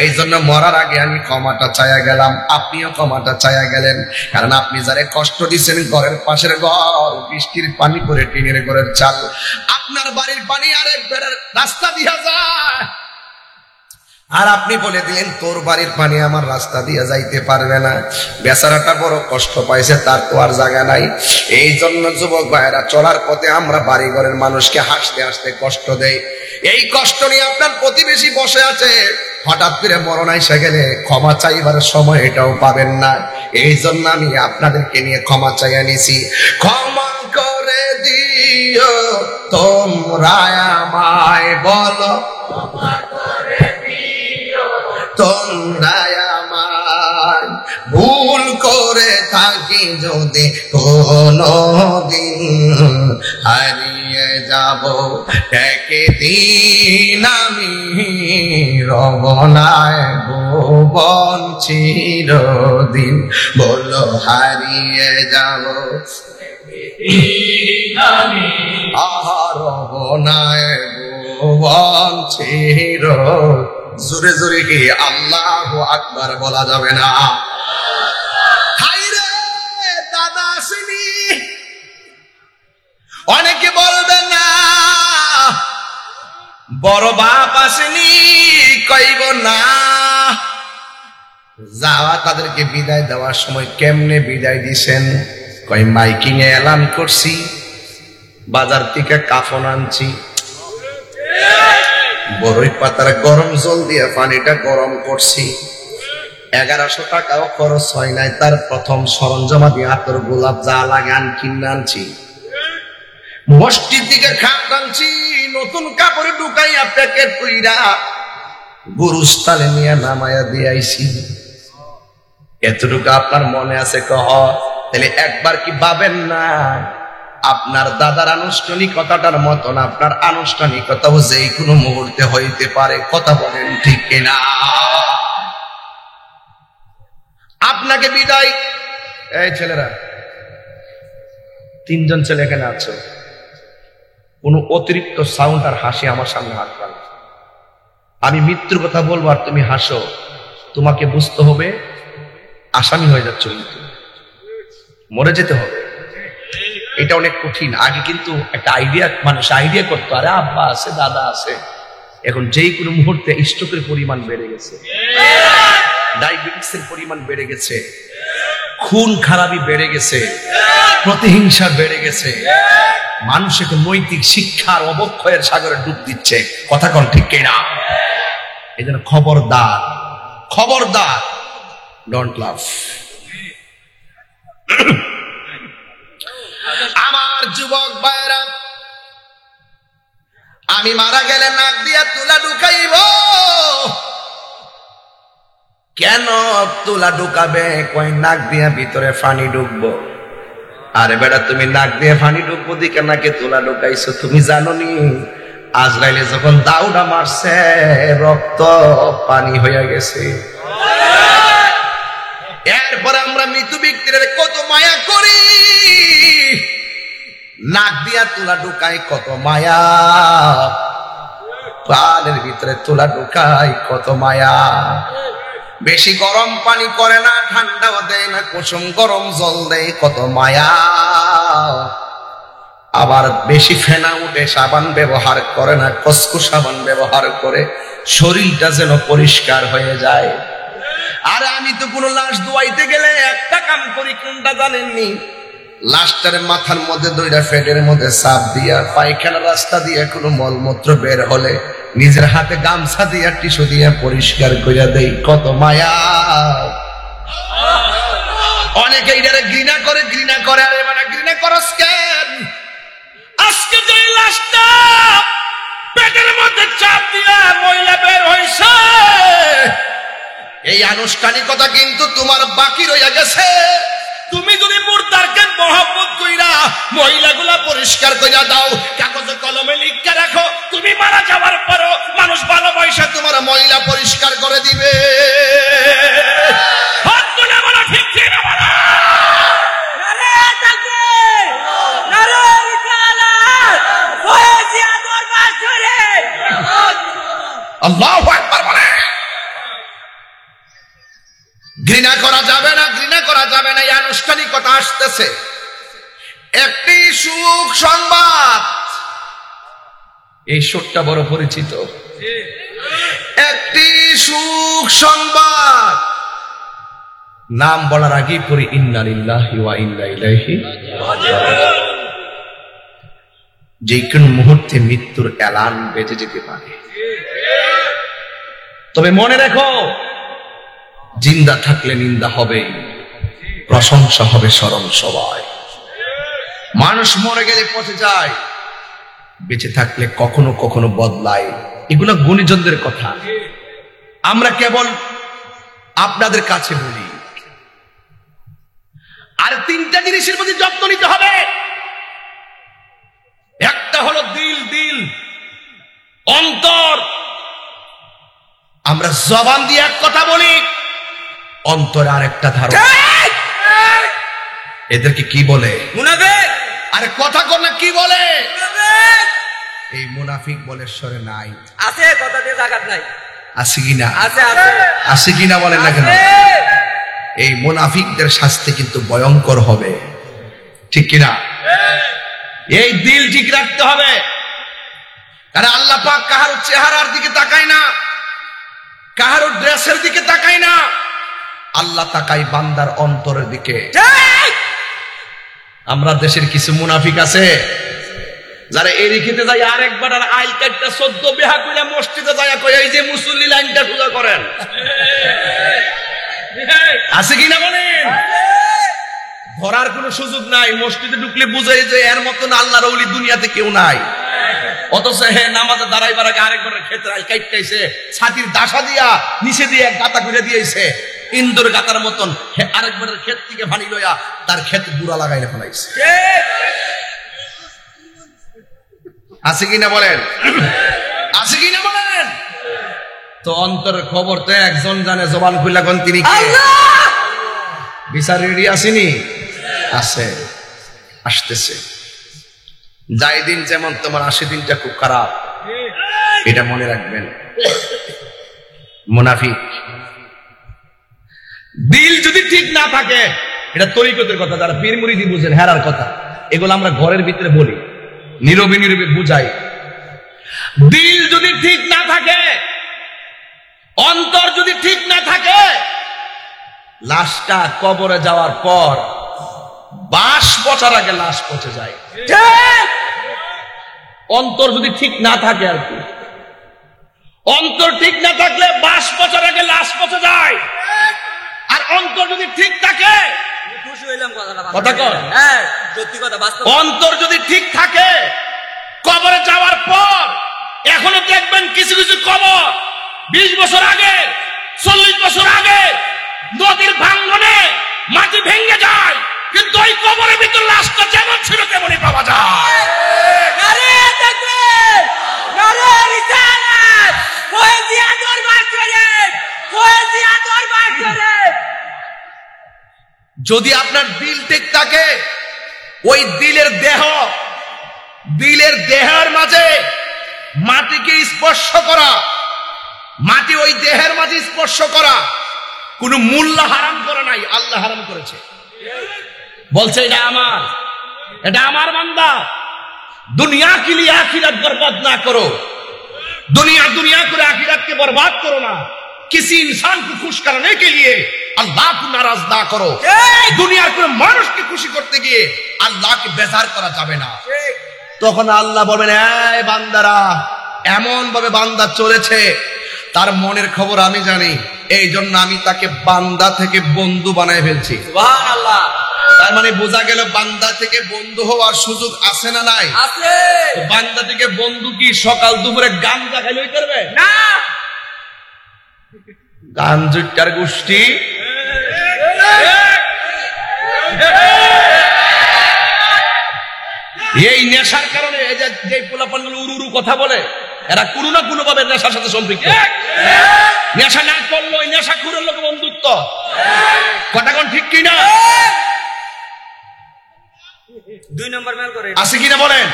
এই জন্য মরার আগে আমি ক্ষমাটা চাইয়া গেলাম, আপনিও ক্ষমাটা চাইয়া গেলেন। কারণ আপনি যারে কষ্ট দিচ্ছেন, ঘরের পাশের ঘর বৃষ্টির পানি পরে টিনের ঘরের চাল, আপনার বাড়ির পানি আরেকবার রাস্তা দিয়া যায়, আর আপনি বলে দিলেন তোর বাড়ির পানি আমার রাস্তা দিয়ে যাইতে পারবে না। বেচারাটা বড় কষ্ট পাইছে, তার তো আর জায়গা নাই। এই জন্য যুবক ভাইরা, চলার পথে আমরা বাড়ি ঘরের মানুষকে হাসতে হাসতে কষ্ট দেই। এই কষ্ট নিয়ে আপনার প্রতিবেশী বসে আছে, হঠাৎ করে মরণ আইসা গেলে ক্ষমা চাইবার সময় এটাও পাবেন না। এই জন্য আমি আপনাদেরকে নিয়ে ক্ষমা চাইয়া নিছি। ক্ষমা করে দিও তোমরা আমায় বলো, তোমরা আমায় ভুল করে থাকি যদি কোনো দিন হারিয়ে যাব, একদিন আমি রবনায় ভুবন চিরদিন বলো হারিয়ে যাব। রবনায় ভুবন চিরদিন। জোরে জোরে কি আল্লাহু আকবার বলা যাবে না? হায়রে দাদা আসেনি। বড় বাপ আসেনি কইব না। যাওয়া তাদেরকে বিদায় দেওয়ার সময় কেমনে বিদায় দিছেন? কই মাইকিং এ এলান করছি, বাজার থেকে কাফন আনছি, বড়ই পাতার গরম জল দিয়ে পানিটা গরম করছি, 1100 টাকাও খরচ হয় নাই, তার প্রথম সরঞ্জামা দিয়ে আতর গোলাপ যা লাগে কিনে আনছি, মসজিদ দিকে খাট আনছি, নতুন কাপড়ে ঢুকাইয়া প্যাকেট কইরা গুরুস্থানে নিয়ে নামাইয়া দিয়াইছি। এতটুকু আপনার মনে আছে? কহ তাহলে একবার কি ভাবেন না আপনার দাদার আনুষ্ঠানিকতাটার মতন আপনার আনুষ্ঠানিকতাও যে কোনো মুহূর্তে হইতে পারে? কথা বলেন ঠিক কিনা? আপনাকে বিদায়, এই ছেলেরা, 3 জন ছেলে এখানে আছো, কোন অতিরিক্ত সাউন্ড আর হাসি আমার সামনে হাসবা না। আমি মৃত্যুর কথা বলবো আর তুমি হাসো, তোমাকে বুঝতে হবে আসামি হয়ে যাচ্ছ, কিন্তু মরে যেতে হবে। এটা অনেক কঠিন। আগে কিন্তু একটা আইডিয়া, মানুষ আইডিয়া করতো, আরে আব্বা আছে, দাদা আছে। এখন যেই কোনো মুহূর্তে স্ট্রোকের পরিমাণ বেড়ে গেছে, ডায়াবেটিসের পরিমাণ বেড়ে গেছে, খুন খারাপি বেড়ে গেছে, প্রতিহিংসা বেড়ে গেছে, মানুষকে নৈতিক শিক্ষার অবক্ষয়ের সাগরে ডুব দিচ্ছে। কথা কোন ঠিক কিনা? এই জন্য খবরদার, খবরদার, ডোন্ট লাভ। আমার যুবক ভাইরা, আমি মারা গেলে নাক দিয়া তুলা ঢুকাইব। কেন তুলা ঢুকাবে? কই নাক দিয়া ভিতরে পানি ঢুকবো। আরে বেটা, তুমি নাক দিয়ে পানি ঢুকবো দিকে নাকে তুলা ঢুকাইছো, তুমি জানো নি আজরাইলে যখন দাউডা মারছে রক্ত পানি হইয়া গেছে। এরপরে আমরা মৃত ব্যক্তির কত মায়া করি, নাক দিয়া তুলা ঢুকাই কত মায়া, পানের ভিতরে তুলা ঢুকাই কত মায়া। বেশি গরম পানি করে না, ঠান্ডাও দেয় না, কুসুম গরম জল দেয়, কত মায়া। আবার বেশি ফেনা উঠে সাবান ব্যবহার করে না, কসকো সাবান ব্যবহার করে শরীরটা যেন পরিষ্কার হয়ে যায়। আর আমি তো কোনো লাশ ধোয়াইতে গেলে একটা কাম করি, কোনটা জানেননি? লাশটার মাথার মধ্যে দইরা ফেটের মধ্যে চাপ দিয়া, পায়খানা রাস্তা দিয়ে কোনো মলমূত্র বের হলে নিজের হাতে গামছা দিয়া টিস্যু দিয়ে পরিষ্কার কইরা দেই, কত মায়া। অনেকে এটারে ঘৃণা করে, ঘৃণা করে। আরে মানে ঘৃণা করস কেন? আজকে যে লাশটা পেটের মধ্যে চাপ দিয়া ময়লা বের হইছে, এই আনুষ্ঠানিকতা কিন্তু তোমার বাকি রইয়া গেছে। তুমি যদি মুর্দারকে মহব্বত কইরা মহিলাগুলা পরিষ্কার কইরা দাও, কাগজে কলমে লিখে রাখো, তুমি মারা যাওয়ার পরও মানুষ ভালোবাসা তোমার মহিলা পরিষ্কার করে দিবে। হাত তুলে বলো ঠিক কি না বলো? নারে তাকবীর, নারে রিসালাত, ফয়েজিয়া দরবার শরীফ। আল্লাহু আকবার বলে। ঘৃণা করা যাবে না, ঘৃণা করা যাবে না। এই আনুষ্ঠানিকতা আসতেছে। একটি সুখ সংবাদ, এই সুখটা বড় পরিচিত। একটি সুখ সংবাদ, নাম বলার আগেই পড়ি ইন্না লিল্লাহি ওয়া ইন্না ইলাইহি রাজিউন। যে কোন মুহূর্তে মৃত্যুর এলান বেজে যেতে পারে। তবে মনে রেখো, জিন্দা থাকলে নিন্দা হবে, প্রশংসা হবে স্মরণ সবাই। মানুষ মরে গেলে পচে যায়, বেঁচে থাকলে কখনো কখনো বদলায়। এগুলো গুণীজনদের কথা, আমরা কেবল আপনাদের কাছে বলি। আর 3টা জিনিসের প্রতি যত্ন নিতে হবে। একটা হলো দিল, দিল, অন্তর। আমরা জবান দিয়ে এক কথা বলি, অন্তরে আরেকটা ধারণা। এদেরকে কি বলে? মুনাফিক। আরে কথা কর না, কি বলে? মুনাফিক। এই মুনাফিক বলে সরে নাই। আছে, কথা দিয়ে জাগাত নাই। আছে কিনা? আছে, আছে। আছে কিনা বলেন না কেন? আছে। এই মুনাফিকদের শাস্তি কিন্তু ভয়ঙ্কর হবে, ঠিক কিনা? এই দিল ঠিক রাখতে হবে। আরে আল্লাহ পাক কাহারো চেহারার দিকে তাকায় না, কাহারো ড্রেসের দিকে তাকায় না, আল্লাহ তাকায় বান্দার অন্তরের দিকে। আমরা দেশের কিছু মুনাফিক আছে যারা এই রিখিতে যাই আরেকবার আর আইল কাটটা 14 বিহা কইরা মসজিদে যায় কই এই যে মুসল্লি লাইনটা সোজা করেন, আছে কিনা বলেন? ধরার কোনো সুযোগ নাই, মসজিদে ঢুকলে বুঝাই যে এর মতন আল্লাহর ওলি দুনিয়াতে কেউ নাই। অথচ হে নামাজে দাঁড়াইবার আগে আরেকবার ক্ষেত্রে আইল কাটতেছে, ছাতির দাসা দিয়া নিচে দিয়ে এক গাতা করে দিয়েছে ইন্দুর গাতার মতন, হে আরেকবারের ক্ষেত থেকে ভানি লইয়া তার ক্ষেত গুড়া লাগাইলে ফেলাইছে। আছে কিনা বলেন? আছে কিনা বলেন? তো অন্তরের খবর তো একজন জানে, জবান খুলে কোন তিনি কে? বিচার রেডি আসেনি? আছে, আসতেছে। যাই দিন যেমন তোমার 80 দিনটা খুব খারাপ, এটা মনে রাখবেন। মুনাফিক দিল যদি ঠিক না থাকে, এটা তরিকতের কথা, যারা পীর মুরিদি বুঝেন হেরার কথা, এগুলো আমরা ঘরের ভিতরে বলি, নীরবে নীরবে বুঝাই। দিল যদি ঠিক না থাকে, অন্তর যদি ঠিক না থাকে, লাশটা কবরে যাওয়ার পর বাঁশ পচার আগে লাশ পচে যায়। অন্তর যদি ঠিক না থাকে, আর কি, অন্তর ঠিক না থাকলে বাঁশ পচার আগে লাশ পচে যায়। আর অন্তর যদি ঠিক থাকে, খুশি হইলাম কথা কর, হ্যাঁ সত্যি কথা, বাস্তব। অন্তর যদি ঠিক থাকে, কবরে যাওয়ার পর এখনো দেখবেন কিছু কিছু কবর 20 বছর আগে, 40 বছর আগে নদীর ভাঙ্গনে মাটি ভেঙে যায়, কিন্তু ওই কবরের ভিতর লাশটা যেমন ছিল তেমনই পাওয়া যায়। নারে তাকবীর, নারে রিসালাত, ফয়েজিয়া দরবার শরীফ, ফয়েজিয়া দরবার শরীফ। যদি আপনার দিল ঠিক থাকে, ওই দিলের দেহের মাঝে মাটিকে স্পর্শ করা, মাটি ওই দেহের মাঝে স্পর্শ করা কোন মূল্য হারাম করে নাই, আল্লাহ হারাম করেছে। বলছে এটা আমার বান্দা, দুনিয়া के लिए आखिरत बर्बाद ना करो, दुनिया করে आखिरत के बर्बाद करो ना, किसी इंसान को खुश करने के लिए अल्लाह को नाराज ना करो। দুনিয়ার কোন মানুষকে খুশি করতে গিয়ে আল্লাহকে বেজার করা যাবে না। তখন আল্লাহ বলবেন, এই বান্দারা, এমন ভাবে বান্দা চলেছে, তার মনের খবর আমি জানি, এই জন্য আমি তাকে বান্দা থেকে বন্ধু বানায় ফেলছি। সুবহানাল্লাহ। তার মানে বোঝা গেল বান্দা থেকে বন্ধু হওয়ার সুযোগ আছে না নাই? আছে। বান্দা থেকে বন্ধু কি সকাল দুপুরে গাঞ্জা খাইলে করবে না? গাঞ্জুটার গোষ্ঠী এই নেশার কারণে এই যে পোলাপানগুলো উরু কথা বলে, এরা কোনো না কোনো ভাবে নেশার সাথে সম্পৃক্ত। নেশা না করলো ওই নেশা খুরের লোক বন্ধুত্ব, কথা কোন ঠিক কিনা? 2 নম্বর মেল করে আছে কিনা বলেন?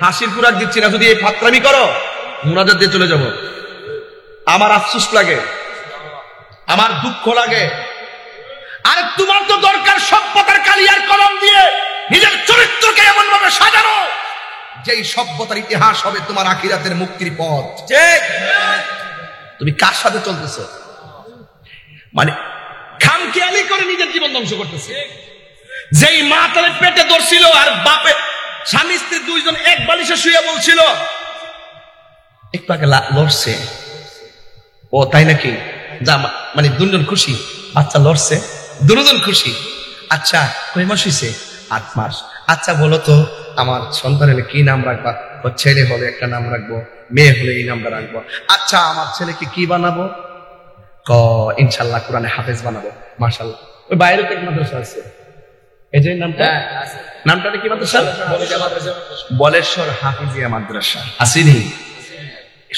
হাসির পুরাক দিচ্ছি না, যদি এই ফাতরামি করো মুনাজাত দিয়ে চলে যাব। আমার আফসোস লাগে, আমার দুঃখ লাগে। আরে তোমার তো দরকার সভ্যতার কালিয়ার কলম দিয়ে নিজের চরিত্রকে এমন ভাবে সাজানো যেই সভ্যতার ইতিহাস হবে তোমার আখিরাতের মুক্তির পথ। ঠিক। তুমি কার সাথে চলতেছো? মানে খামখেয়ালি করে নিজের জীবন ধ্বংস করতেছে। যেই মা তার পেটে ধরছিল আর বাপে স্বামী স্ত্রী দুইজন এক বালিশে শুয়ে বলছিল, একটু আগে লড়ছে, ও তাই নাকি, যা, মানে দুজন খুশি, বাচ্চা লড়ছে, দুজন খুশি। আচ্ছা কয় মাস হইছে? 8 মাস। আচ্ছা বলো তো আমার সন্তানের কি নাম রাখবা? ও ছেলে হলে একটা নাম রাখবো, মেয়ে হলে এই নামটা রাখবো। আচ্ছা আমার ছেলেকে কি বানাবো? ইনশাল্লাহ কোরআনে হাফেজ বানাবো। মাশাআল্লাহ। ওই বাইরে থেকে মাদ্রাসা আছে, এই যে নামটা, নামটা কি মাদ্রাসা? বলেশ্বর হাফিজিয়া মাদ্রাসা আসেনি?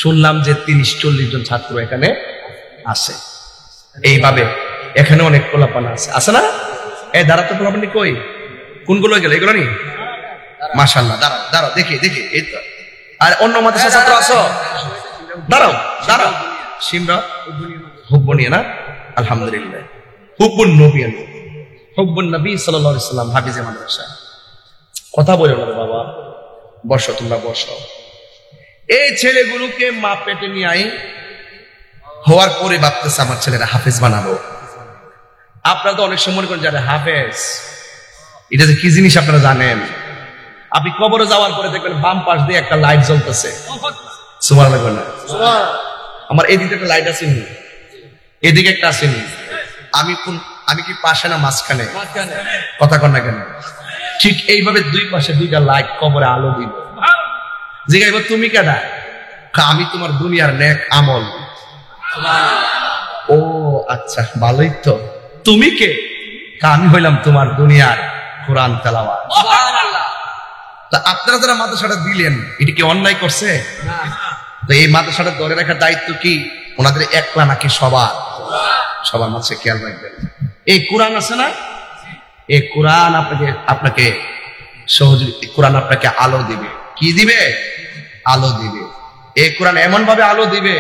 শুনলাম যে 30-40 জন ছাত্র এখানে আছে। এইভাবে এখানে অনেক পোলাপানা আছে, আছে না? এই দাঁড়াতে পোলাপানি কই, কোনগুলো গেল? এগুলো নি? মাশাআল্লাহ। দাঁড়াও দেখি এই তো। আর অন্য মাদ্রাসা ছাত্র আছো? দাঁড়াও। সিমরা হুব্বনিয়া না? আলহামদুলিল্লাহ। হুব্বুন নবী সাল্লাল্লাহু আলাইহি সাল্লাম হাফিজে মাদ্রাসা। কথা বলো না বাবা, বসো, তোমরা বসো। এই ছেলেগুলোকে মা পেটে নিয়ে আই হওয়ার পরে ভাবতেছে আমার ছেলেরা হাফেজ বানাবো। আপনারা তো অনেক সময় মনে করেন যারা হাফেজ এটা যে কি জিনিস আপনারা জানেন। আপনি কবরে যাওয়ার পরে দেখবেন বাম পাশ দিয়ে একটা লাইট জ্বলতেছে, সুবহানাল্লাহ বলেন না? আমার এদিকে একটা লাইট আছে, এদিকে একটা আসেনি। আমি কি পাশে না মাঝখানে? কথা কন না কেন? ঠিক এইভাবে দুই পাশে দুইটা লাইট কবরে আলো দিব। জিগাইব তুমি কেডা? আমি তোমার দুনিয়ার নেক আমল। ও আচ্ছা, ভালোই তো। তুমি কে? আমি হইলাম তোমার দুনিয়ার কোরআন তেলাওয়াত। তা আপনারা যারা মাদ্রাসাটা দিলেন এটা কি অন্যায় করছে? তো এই মাদ্রাসাটা ধরে রাখার দায়িত্ব কি ওনাদের একলা নাকি সবার? সবার মাঝে খেয়াল রাখবেন। এই কোরআন আছে না, এই কোরআন আপনাকে সহযোগী, কোরআন আপনাকে আলো দিবে। কি দিবে? আলো দিবে। এই কোরআন এমন ভাবে আলো দিবে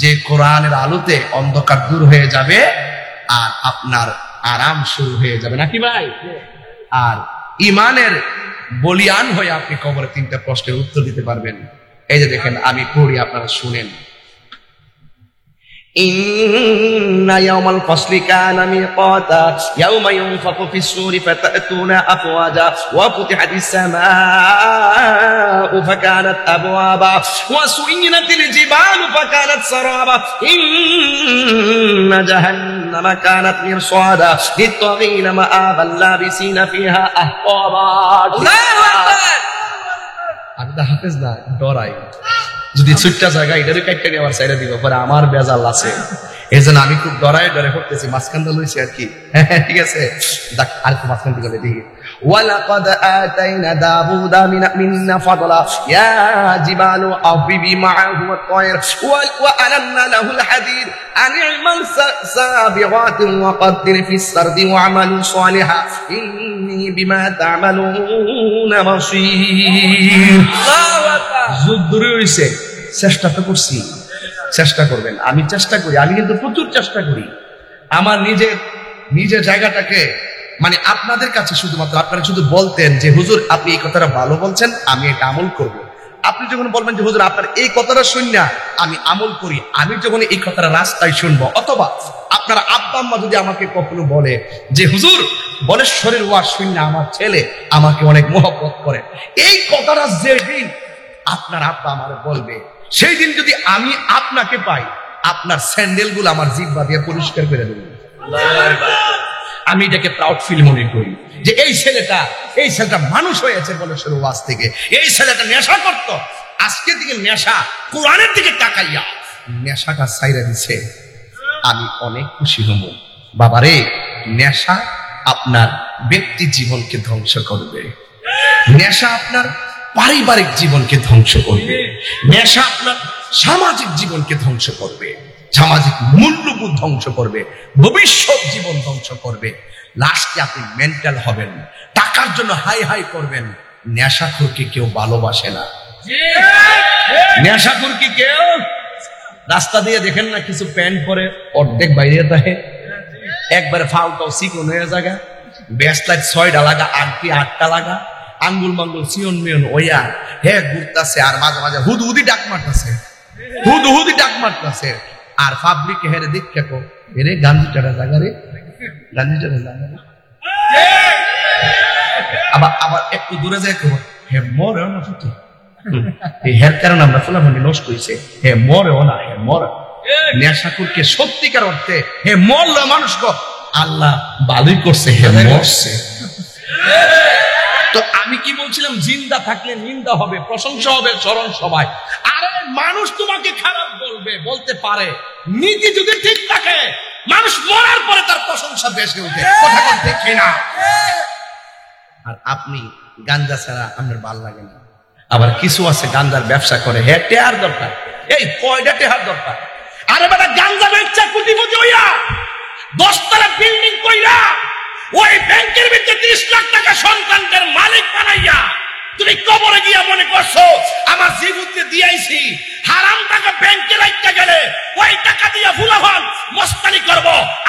যে কোরআনের আলোতে অন্ধকার দূর হয়ে যাবে আর আপনার আরাম শুরু হয়ে যাবে, নাকি ভাই? আর ইমানের বলিয়ান হয়ে আপনি কবরে 3টা প্রশ্নের উত্তর দিতে পারবেন। এই যে দেখেন, আমি পড়ি, আপনারা শুনেন। إن يوم الفصل كان ميقاتا يوم ينفخ في الصور فتأتون أفواجا وفتحت السماء فكانت أبوابا وسينت الجبال فكانت سرابا إن جهنم كانت مرصادا للطاغين مآبا لابسين فيها أحقابا আমি তো হাফেজ না, ডরাই। যদি ছুটটা জায়গা এটারে কাটতে নেওয়ার চাইরা দিব পরে আমার বেজাল আছে, এই জন্য আমি খুব ডরায় ডরে করতেছি। মাঝখানটা লইছি আর কি, ঠিক আছে। দেখ আর একটু মাঝখান থেকে দেখি। ওয়ালাকাদ আতাইনা দাউদা মিন্না ফাদলা ইয়া জিবালু আবিবি মাআহু ওয়াত-তায়র ওয়া আলান্না লাহুল হাদিদ আন ইমাল সাবিগাতিন ওয়া কদ্দির ফিস সারদি ওয়া আমালু সালিহা ইন্নী বিমা তা'মালুনা বাসীর। আল্লাহু আকবার। যুদ্ধ হইছে, চেষ্টা তো করছি, চেষ্টা করবেন। আমি চেষ্টা করি, আমি কিন্তু প্রচুর চেষ্টা করি আমার নিজের জায়গাটাকে, মানে আপনাদের কাছে শুধুমাত্র আপনারা শুধু বলতেন যে হুজুর আপনি এই কথাটা ভালো বলছেন, আমি এটা আমল করব। আপনি যখন বলবেন যে হুজুর আপনার এই কথাটা শুননা আমি আমল করি, আমি যখন এই কথাটা রাস্তায় শুনবো, অথবা আপনার আব্বা আম্মা যদি আমাকে কখনো বলে যে হুজুর বলেশ্বরের ওয়াজ শুননা আমার ছেলে আমাকে অনেক মহব্বত করে, এই কথাটা যেদিন আপনার আব্বা আমার বলবে, সেই দিন যদি আমি আপনাকে পাই, আপনার স্যান্ডেল গুলো আমার জিহ্বা দিয়ে পরিষ্কার করে দেব। আমি এটাকে প্রাউড ফিল মনে করি যে এই ছেলেটা মানুষ হয়েছে বলেশ্বর ওয়াজ থেকে। এই ছেলেটা নেশা করতো, আজকে দিকে নেশা কোরআনের দিকে তাকাইয়া নেশাটা ছাইরা দিছে, আমি অনেক খুশি হব। বাবারে, নেশা আপনার ব্যক্তি জীবনকে ধ্বংস করবে, নেশা আপনার পারিবারিক জীবনকে ধ্বংস করবে, নেশা আপনার সামাজিক জীবনকে ধ্বংস করবে, সামাজিক মূল্যবোধ ধ্বংস করবে, ভবিষ্যৎ জীবন ধ্বংস করবে। লাস্টে আপনি মেন্টাল হবেন, টাকার জন্য হাই হাই করবেন। নেশাখোরকে কেউ ভালোবাসে না। নেশাখোরকে কেউ রাস্তা দিয়ে দেখেন না, কিছু প্যান্ট পরে অর্ধেক বাইরে থাকে, একবারে ফাউটাও চিকন হয়ে জায়গা, ব্যাস লাইট 6টা লাগা, আংটি 8টা লাগা, আঙ্গুল মাঙ্গুল সিয়ন মিয়ন ওয়া হে ঘুরতেছে, আর মাঝে মাঝে হুদহুদি ডাক মারতেছে, আর পাবলিক হেরে দীক্ষা কো হেরে গান্ধীটারা জায়গা রে, গান্ধীটারা জায়গা রে। আবার একটু দূরে যায় কো হে মরে না ফুটি, এই হের কারণে আমরা ফুলাফানি নষ্ট হইছে, হে মরেও না, হে মরে। নেশাখোরকে সত্যিকার অর্থে হে মরলো মানুষ কো আল্লাহ ভালোই করছে, হে মরছে। তো আমি কি বলছিলাম, জিন্দা থাকলে নিন্দা হবে, প্রশংসা হবে স্মরণ সভায়। আরে মানুষ তোমাকে খারাপ বলতে পারে, নীতি যদি ঠিক থাকে মানুষ মরার পরে তার প্রশংসা বেশি উঠে, কথা বলতে কিনা? আর আপনি গাঞ্জা ছাড়া আপনার ভাল লাগে না। আবার কিছু আছে গাঞ্জার ব্যবসা করে, হে টেহার দরকার, এই কয়টা টেহার দরকার? আরে বেটা গাঞ্জা বেচা কোটিপতি হইয়া 10 তলা বিল্ডিং কইরা ওই ব্যাংকের ভিতরে 30 লাখ টাকা সন্তানদের মালিক বানাইয়া তুমি কবরে গিয়া মনে করছো আমার জীবনকে দিয়েছি হারাম টাকা ব্যাংকে রাখতে গেলে ওই টাকা দিয়ে ফুলাফান মস্তানি করব।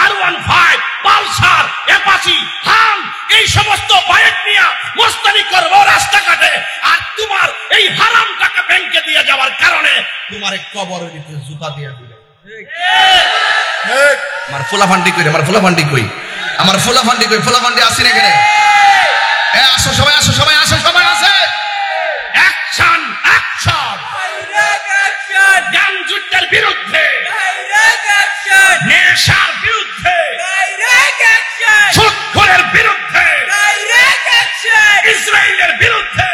R15 পালসার অ্যাপাচি হাম এই সমস্ত বাইক নিয়ে মস্তানি করব রাস্তাঘাটে, আর তোমার এই হারাম টাকা ব্যাংকে দিয়ে যাওয়ার কারণে তোমার কবরের ভিতরে জুতা দিয়ে দিবে। আমার ফুলাফান্ডি কই, আমার ফুলাফান্ডি কই, আমার ফুলাফান্ডি কই, ফুলাফান্ডি আসেন এখানে। আসো সবাই, আসো সবাই, আসো সবাই, আছে অ্যাকশন, অ্যাকশন, গাঞ্জুটের বিরুদ্ধে, নেশার বিরুদ্ধে, সুদখোরের বিরুদ্ধে, ইসরায়েলের বিরুদ্ধে।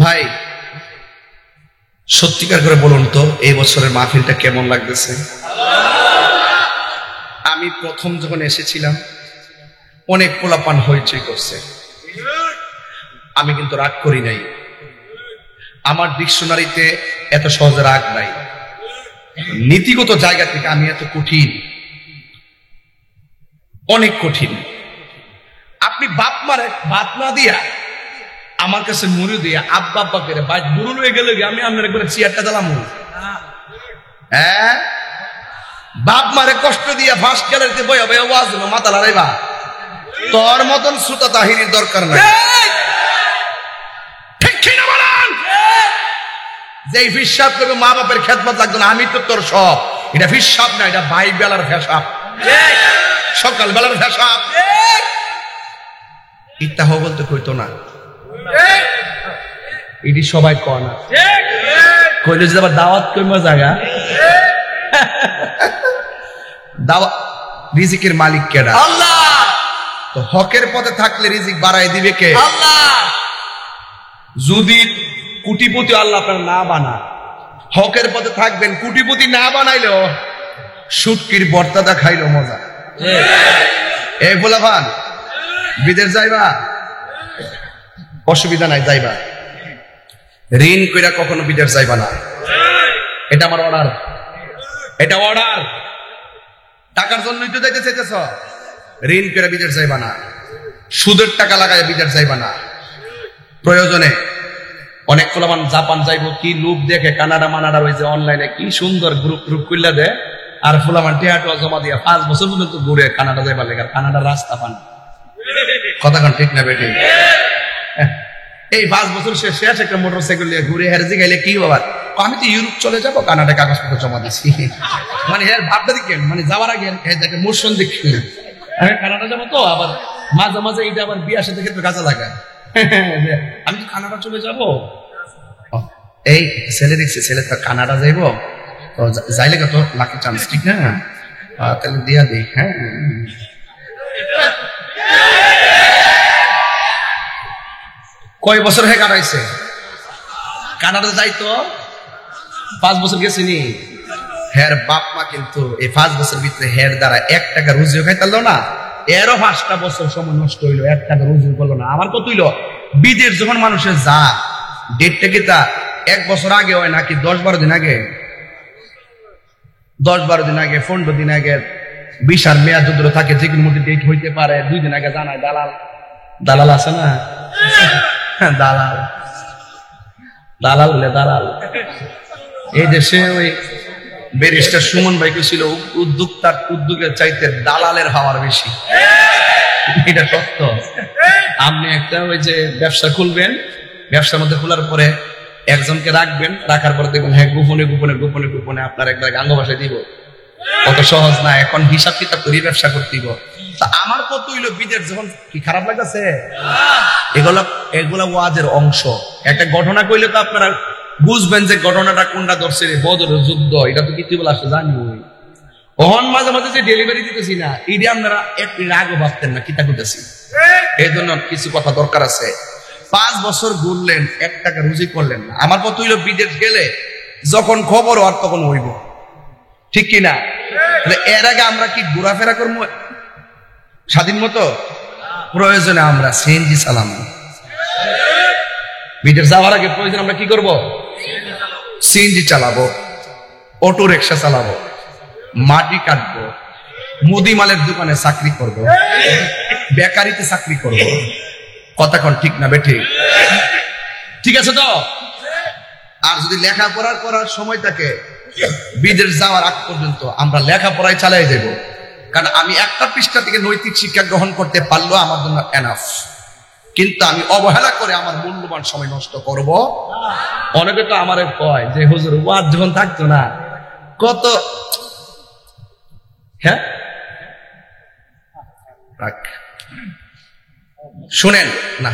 ভাই সত্যিকার করে বলুন তো এই বছরের মাহফিলটা কেমন লাগতেছে? আমি প্রথম যখন এসেছিলাম অনেক পোলাপান হইচই করছে, আমি কিন্তু রাগ করি নাই। আমার ডিকশনারিতে এত সহজে রাগ নাই। নীতিগত জায়গা থেকে আমি এত কঠিন, অনেক কঠিন। আপনি বাপ মারে ভাত না দিয়া আমার কাছে মুড়ি দিয়া আব্বা আব্বা করে বাইক বুড়ো হয়ে গেলে আমি আপনার একবার চেয়ারটা দিলাম। হ্যাঁ, বাপ মারে কষ্ট দিয়া ফাঁস গেলে বই হবে ওয়াজ মাথা লড়াইবা। তোর মতন শ্রোতা তাহিনীর দরকার নাই। ঠিক কিনা বলেন? যে হিসাব করবে মা বাপের খেদমত লাগতো না, আমি তো তোর সব। এটা হিসাব না, এটা ভাই বেলার ফেসাব, সকাল বেলার ফেসাব। ইত্যাহ বলতে কইতো না, এটি সবাই কয় না। কইলে যদি আবার দাওয়াত কইমা জায়গা দাওয়াত। রিজিকের মালিক কেডা? আল্লাহ। তো হকের পথে থাকলে রিজিক বাড়াই দিবে কে? আল্লাহ। যদি কোটিপতি আল্লাহ আপনার না বানায়, হকের পথে থাকবেন, কোটিপতি না বানাইলেও শুটকির বর্তাটা খাইলো মজা। এই ফুলাফান বিদেশ যাইবা, অসুবিধা নাই, যাইবা। ঋণ কইরা কখনো বিদেশ যাইবা না, এটা আমার অর্ডার, এটা অর্ডার। টাকার জন্যই তো যাইতে চাইতেছ, ঋণ করে বিদেশ যাইবা না, সুদের টাকা লাগায় বিদেশ যাইবা না। প্রয়োজনে অনেক ফুলাফান জাপান যাইবো, কি লোভ দেখে কানাডা মানাডা ওই যে অনলাইনে কি সুন্দর গ্রুপ গ্রুপ কইলা দেয়, আর ফুলাফান টিয়াটা জমা দিয়া 5 বছর পর্যন্ত ঘুরে কানাডা যাইবার লেগে, কানাডার রাস্তা পান। কথা কান ঠিক না বেটি? এই 5 বছর শেষ একটা মোটরসাইকেল নিয়ে ঘুরে হেরে গাইলে কি বাবা, আমি তো ইউরোপ চলে যাবো, কানাডা কাগজপত্র জমা দিছি। মানে এর ভাবটা দেখে, মানে যাওয়ার আগে দেখে মোশন দেখি আমি কানাডা যাবো, তো আবার মাঝে মাঝে এইটা আবার বিয়ে সাথে ক্ষেত্রে কাজে লাগায়। আমি তো কানাডা চলে যাবো। এই ছেলে দেখছি, ছেলে তো কানাডা যাইবো, তো যাইলে কত লাকি চান্স, ঠিক না? তাহলে দিয়া দিই। হ্যাঁ, কয় বছর হে কাটাইছে কানাডা যাইতো? 5 বছর গেছে নি। হের বাপ মা কিন্তু এই 5 বছর ভিতরে হের দ্বারা 1 টাকা রুজিও খাইতালো না, এরও 5টা বছর সময় নষ্ট হইলো, 1 টাকা রুজিও করলো না। আমার কত হইলো, বিদেশ যখন মানুষের যা ডেটটা কি তা 1 বছর আগে হয় নাকি 10-12 দিন আগে? 10-12 দিন আগে, 15 দিন আগে। বিশার মেয়াদ যত থাকে, যে কোনো মধ্যে ডেট হইতে পারে। 2 দিন আগে জানায় দালাল, দালাল আছে না? দালাল, দালাল হলে দালাল। এই দেশে ওই ব্যারিস্টার সুমন ভাই ছিল, উদ্যোক্তার উদ্যোগের চাইতে দালালের হাওয়ার বেশি। এটা সত্য। আপনি একটা ওই যে ব্যবসা খুলবেন, ব্যবসার মধ্যে খোলার পরে একজনকে রাখবেন, রাখার পরে দেখবেন হ্যাঁ গোপনে গোপনে গোপনে গোপনে আপনার একবার গাঙ্গ ভাষায় দিব। কত সহজ না, এখন হিসাব কিতাব করে ব্যবসা করতে দিব। তা আমার কত হইলো বিদেশ যখন, কি খারাপ লাগতেছে? এগুলা ওয়াজের অংশ। একটা ঘটনা কইলে তো আপনারা বুঝবেন যে ঘটনাটা কোনটা ধরছে। বদরের যুদ্ধ, এটা তো কিছু বলে আসে জানি। ওহন মাঝে মাঝে যে ডেলিভারি দিতেছি না, এটা আপনারা একটু আগেও ভাবতেন না কিতা করতেছি। এই জন্য কিছু কথা দরকার আছে। 5 বছর ঘুরলেন, 1 টাকা রুজি করলেন না। আমার কত হইলো বিদেশ গেলে যখন খবর আর তখন হইব, ঠিক কিনা? এর আগে আমরা কি ঘোরাফেরা করবো স্বাধীন মতো? প্রয়োজনে আমরা সিএনজি চালাম। বিদেশ যাওয়ার আগে প্রয়োজন আমরা কি করব? সিএনজি চালাবো, অটো রিক্সা চালাবো, মাটি কাটবো, মুদিমালের দোকানে চাকরি করব, বেকারিতে চাকরি করব। কথা কোন ঠিক না বেঠিক? ঠিক আছে তো? আর যদি লেখাপড়ার করার সময় থাকে, বিদেশ যাওয়ার আগ পর্যন্ত আমরা লেখাপড়ায় চালিয়ে যাব। কারণ আমি একটা পৃষ্ঠা থেকে নৈতিক শিক্ষা গ্রহণ করতে পারলেও আমার জন্য এনাফ। কিন্তু আমি অবহেলা করে আমার মূল্যবান সময় নষ্ট করব। অনেকে তো আমারে কয় যে হুজুর ওয়াজ যখন থাকতো না কত, হ্যাঁ শুনেন না,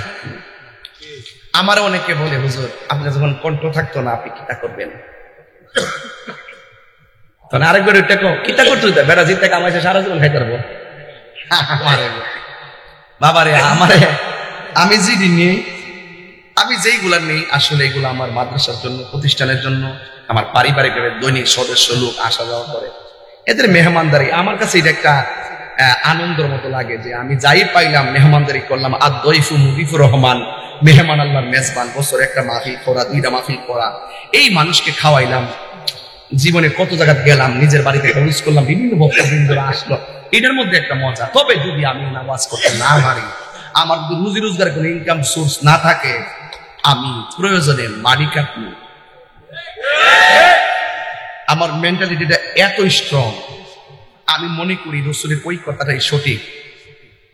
আমার অনেকে বলে হুজুর আপনার যখন কণ্ঠ থাকতো না আপনি কিতা করবেন? তখন আরেকবার ওইটা কিতা করতে বেড়া জিতে কামাইছে সারা জীবন খাইতে পারবো। বাবারে আমারে আমি জিডি নেই, আমি যেইগুলা নেই আসলে এগুলো আমার মাদ্রাসার জন্য, প্রতিষ্ঠানের জন্য, আমার পারিবারিক দৈনিক সদস্য লোক আসা যাওয়া করে, এদের মেহমানদারি আমার কাছে এটা একটা আনন্দের মতো লাগে যে আমি যাই পাইলাম মেহমানদারি করলাম। আর দইফু মুদিফুর রহমান, মেহমান আল্লাহর মেজবান, বছরে একটা মাহফিল করা, 2টা মাহফিল করা, এই মানুষকে খাওয়াইলাম। জীবনে কত জায়গা গেলাম, নিজের বাড়িতে খরচ করলাম, বিভিন্ন বক্তব্য আসলো, এটার মধ্যে একটা মজা। তবে যদি আমি নামাজ করতে না পারি, আমার যদি রুজি রোজগার কোনো ইনকাম সোর্স না থাকে, আমি প্রয়োজনে মাটি কাটবো। আমার মেন্টালিটিটা এত স্ট্রং, আমি মনে করি রসুলের ওই কথাটাই সঠিক,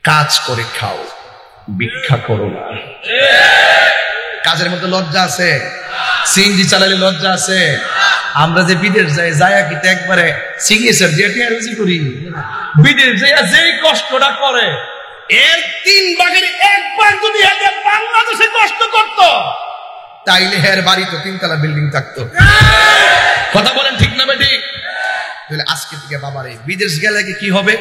কাজ করে খাও, ভিক্ষা করো না। কাজের মধ্যে লজ্জা আছে? সিএনজি চালালে লজ্জা আছে? আমরা যে বিদেশ যাই, যায়া কিন্তু একবারে সিগনেচার দিয়ে রুজি করি, বিদেশ যাইয়া যেই কষ্টটা করে এর 3 ভাগের 1 ভাগ যদি বাংলাদেশে কষ্ট করত, তাইলে হের বাড়ি তো 3তলা বিল্ডিং থাকতো। কথা বলেন ঠিক না বেটি? তাহলে আজকে থেকে বাবারে বিদেশ গেলে কি হবে?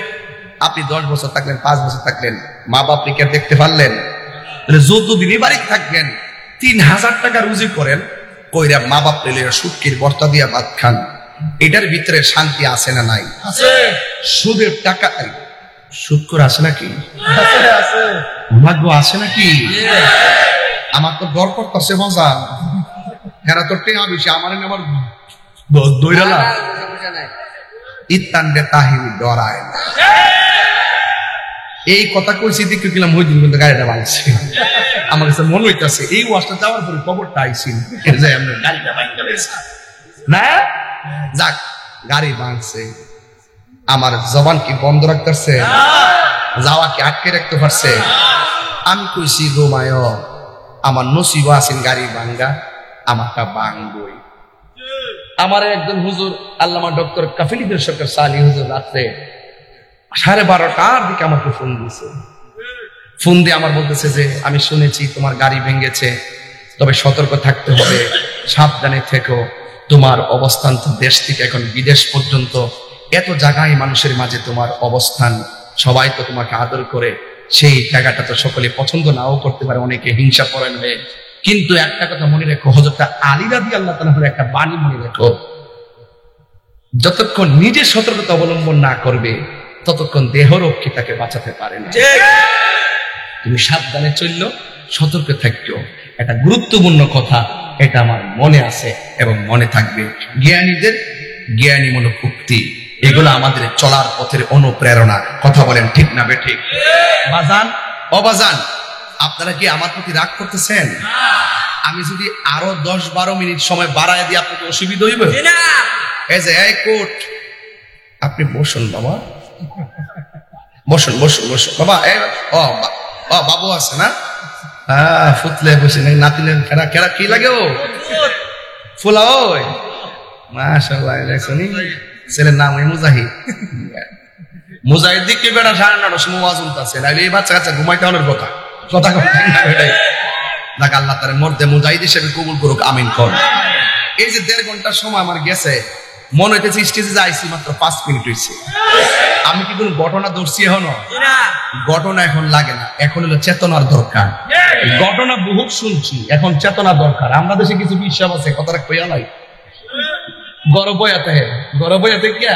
আপনি 10 বছর থাকলেন, 5 বছর থাকলেন, মা বাপকে দেখতে পারলেন, তাহলে যতদিনই বাড়িতে থাকবেন 3000 টাকা রুজি করেন, কইরা মা বাপ পেলে সুটকির বর্তা দিয়া ভাত খান, এটার ভিতরে শান্তি আছে না নাই? আছে। সুদের টাকা সুদ করে আছে নাকি? আছে। ভাগ্য আছে নাকি? আমার তো ডর করতেছে মজা, হেরা তো টেঙা বেশি, আমার আমার দৈরালা ইত্যান্ডে তাহিরি ডরায় না। এই কথা কইছি দেখে গেলাম ওই দিন কিন্তু গাড়িটা ভাঙছে। আমার কাছে মনে হইতেছে এই ওয়াজটা যাওয়ার পরে খবরটা আইসি গাড়িটা ভাঙতে না, যাক গাড়ি ভাঙছে, আমার জবান কি বন্ধ রাখতেছে? যাওয়া কি আটকে রাখতে পারছে? আমি কইছি গোমায় আমার নসিব আছেন গাড়ি ভাঙ্গা, আমারটা ভাঙবই। আমার একজন হুজুর আল্লামা ডক্টর কাফিলিদের সরকার সালি হুজুর রাত্রে 12:30টার দিকে আমাকে ফোন দিয়েছে। ফোন দিয়ে আমার বলতেছে যে আমি শুনেছি তোমার গাড়ি ভেঙেছে, তবে সতর্ক থাকতে হবে, সাবধানে থেকো, তোমার অবস্থান তো দেশ থেকে এখন বিদেশ পর্যন্ত, এত জায়গায় মানুষের মাঝে তোমার অবস্থান, সবাই তো তোমাকে আদর করে, সেই জায়গাটা তো সকলে পছন্দ নাও করতে পারে, অনেকে হিংসা পরায়ণ হয়ে। কিন্তু একটা কথা মনে রেখো, হযরত আলী রাদিয়াল্লাহু তাআলার একটা বাণী মনে রেখো, যতক্ষণ নিজে সতর্কতা অবলম্বন না করবে ততক্ষণ দেহরক্ষী তাকে বাঁচাতে পারে না। তুমি সাবধানে চললো, সতর্ক থাকো, এটা গুরুত্বপূর্ণ কথা, এটা আমার মনে আছে এবং মনে থাকবে। জ্ঞানীদের জ্ঞানীমূলক উক্তি, এগুলো আমাদের চলার পথের অনুপ্রেরণা। কথা বলেন ঠিক না বেঠিক? বাজান অবাজান, আপনারা কি আমার প্রতি রাগ করতেছেন? আমি যদি আরো 10-12 মিনিট সময় বাড়ায় দিই আপনাকে অসুবিধা হইবে? এই যে এই কোট, আপনি বসুন বাবা, বসুন বসুন বসুন বাবা। ও বাবু আছে না? হ্যাঁ ফুতলে বসে নাই, নাতিলে খেরা খেরা কি লাগে? ও ফুলা ওই মাশাআল্লাহ, দেখছনি ছেলের নাম ওই মুজাহিদ। মুজাহিদ দিকে বেড়া 9:30 সময় ওয়াজ উনতাছে, নাইলে এই বাচ্চা কাচ্চা ঘুমাইতে হওয়ার কথা কথা এটাই। দেখ আল্লাহ তার মধ্যে মুজাহিদ হিসেবে কবুল করুক, আমিন কর। এই যে 1.5 ঘন্টার সময় আমার গেছে, মনে হইতেছে স্টেজে যাইছি মাত্র 5 মিনিট হয়েছে। আমি কি কোনো ঘটনা ধরছি? এখনো ঘটনা এখন লাগে না, এখন হলো চেতনার দরকার। ঘটনা বহুত শুনছি, এখন চেতনা দরকার। আমরা দেশে কিছু বিশ্বাস আছে, কথাটা কইয়া নাই, গরব বয়াতে গরব বয়াতে কে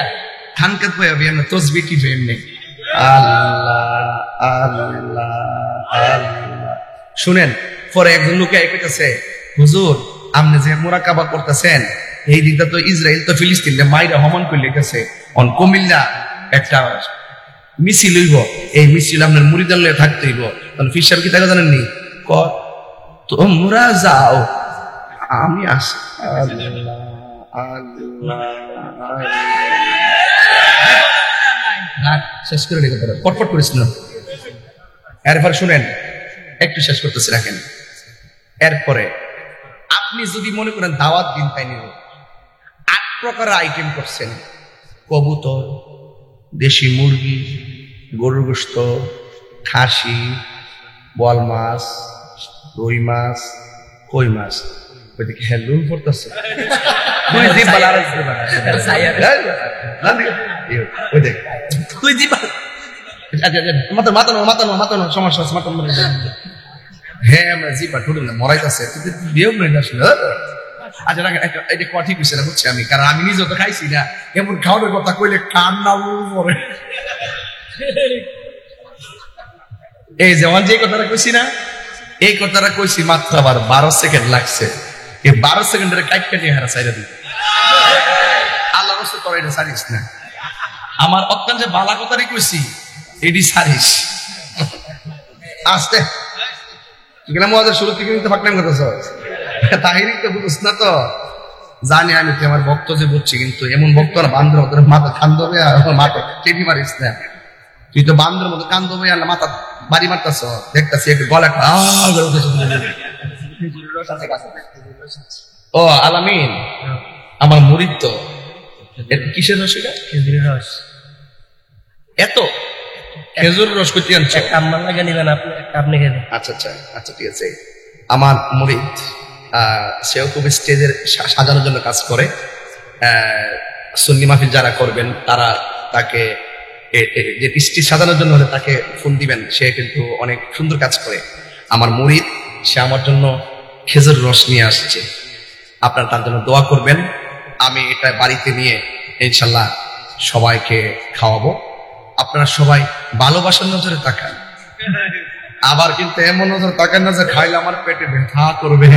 খানকাত বয়া বিয়ে না তসবি কি এমনি আল্লাহ আল্লাহ আল্লাহ। শুনেন, পরে একজন লোকে কইতেছে হুজুর আপনি যে মুরাকাবা করতেছেন এই দিকটা তো ইসরায়েল তো ফিলিস্তিন মাইরা হমন করলে গেছে অন কুমিল্লা একটা মিছিল হইব, এই মিছিল আপনার মুরিদাল্লে থাকতে হইব। তখন ফির সাহেব কি তাকে জানেননি, ক তোমরা যাও আমি আসি। শেষ করে রেখে পটপট করিস না। এরপরে শুনেন, একটু শেষ করতেছি, রাখেন। এরপরে আপনি যদি মনে করেন দাওয়াত দিন তাই নিব, 8 প্রকারের আইটেম করছেন, কবুতর, দেশি মুরগি, গরুর গোশত, খাসি, বোয়াল মাছ, রুই মাছ, কই মাছ, ওইদিকে হেলুন পড়তেছে সমস্যা আছে, হ্যাঁ আমরা জিবা ঠুটুল মরাইতেছে বিয়েও আসলে। আচ্ছা এটা কথা ঠিক হচ্ছে না, বুঝছি আমি, কারণ আমি নিজেও তো খাইছি না, এমন খাওয়ানোর কথা কইলে কান্না পরে। এই যেমন যে কথাটা কইছি না, এই কথাটা কইছি মাত্র আবার 12 সেকেন্ড লাগছে। এই 12 সেকেন্ডের কাটে হারা সাইরা দিই। আল্লাহ রাসূল তোরা এটা সারিস না, আমার অত্যন্ত যে বালা কথারই কইছি এটি সারিস। আসতে তুই কেন মজার শুরু থেকে নিতে ফাঁকলাম কথা তাহিরি তো বুঝছ না, তো জানি আমি তুই আমার ভক্ত যে বুঝছি, কিন্তু এমন ভক্ত না বান্ধব তোর মাথা কান্দবে আর মাথা টেপি মারিস না। তুই তো বান্ধবের মতো কান্দবে আর মাথা বাড়ি মারতাছ, দেখতাছি একটু গলা ও আলামিন আমার মুরিদ তো কিসের রস? এটা খেজুরের রস। এত খেজুর রস করতে আনছো? আপনি খেলে। আচ্ছা আচ্ছা আচ্ছা ঠিক আছে। আমার মুরিদ সেও খুব স্টেজের সাজানোর জন্য কাজ করে। সুন্নি মাহফিল যারা করবেন তারা তাকে যে স্টেজ সাজানোর জন্য হলে তাকে ফোন দিবেন, সে কিন্তু অনেক সুন্দর কাজ করে। আমার মুরিদ সে আমার জন্য খেজুর রস নিয়ে আসছে, আপনারা তার জন্য দোয়া করবেন। আমি এটা বাড়িতে নিয়ে ইনশাল্লাহ সবাইকে খাওয়াবো। আপনারা সবাই ভালোবাসার নজরে তাকান, আবার কিন্তু এমন নজর তাকান না যে খাইলে আমার পেটে ব্যথা করবে।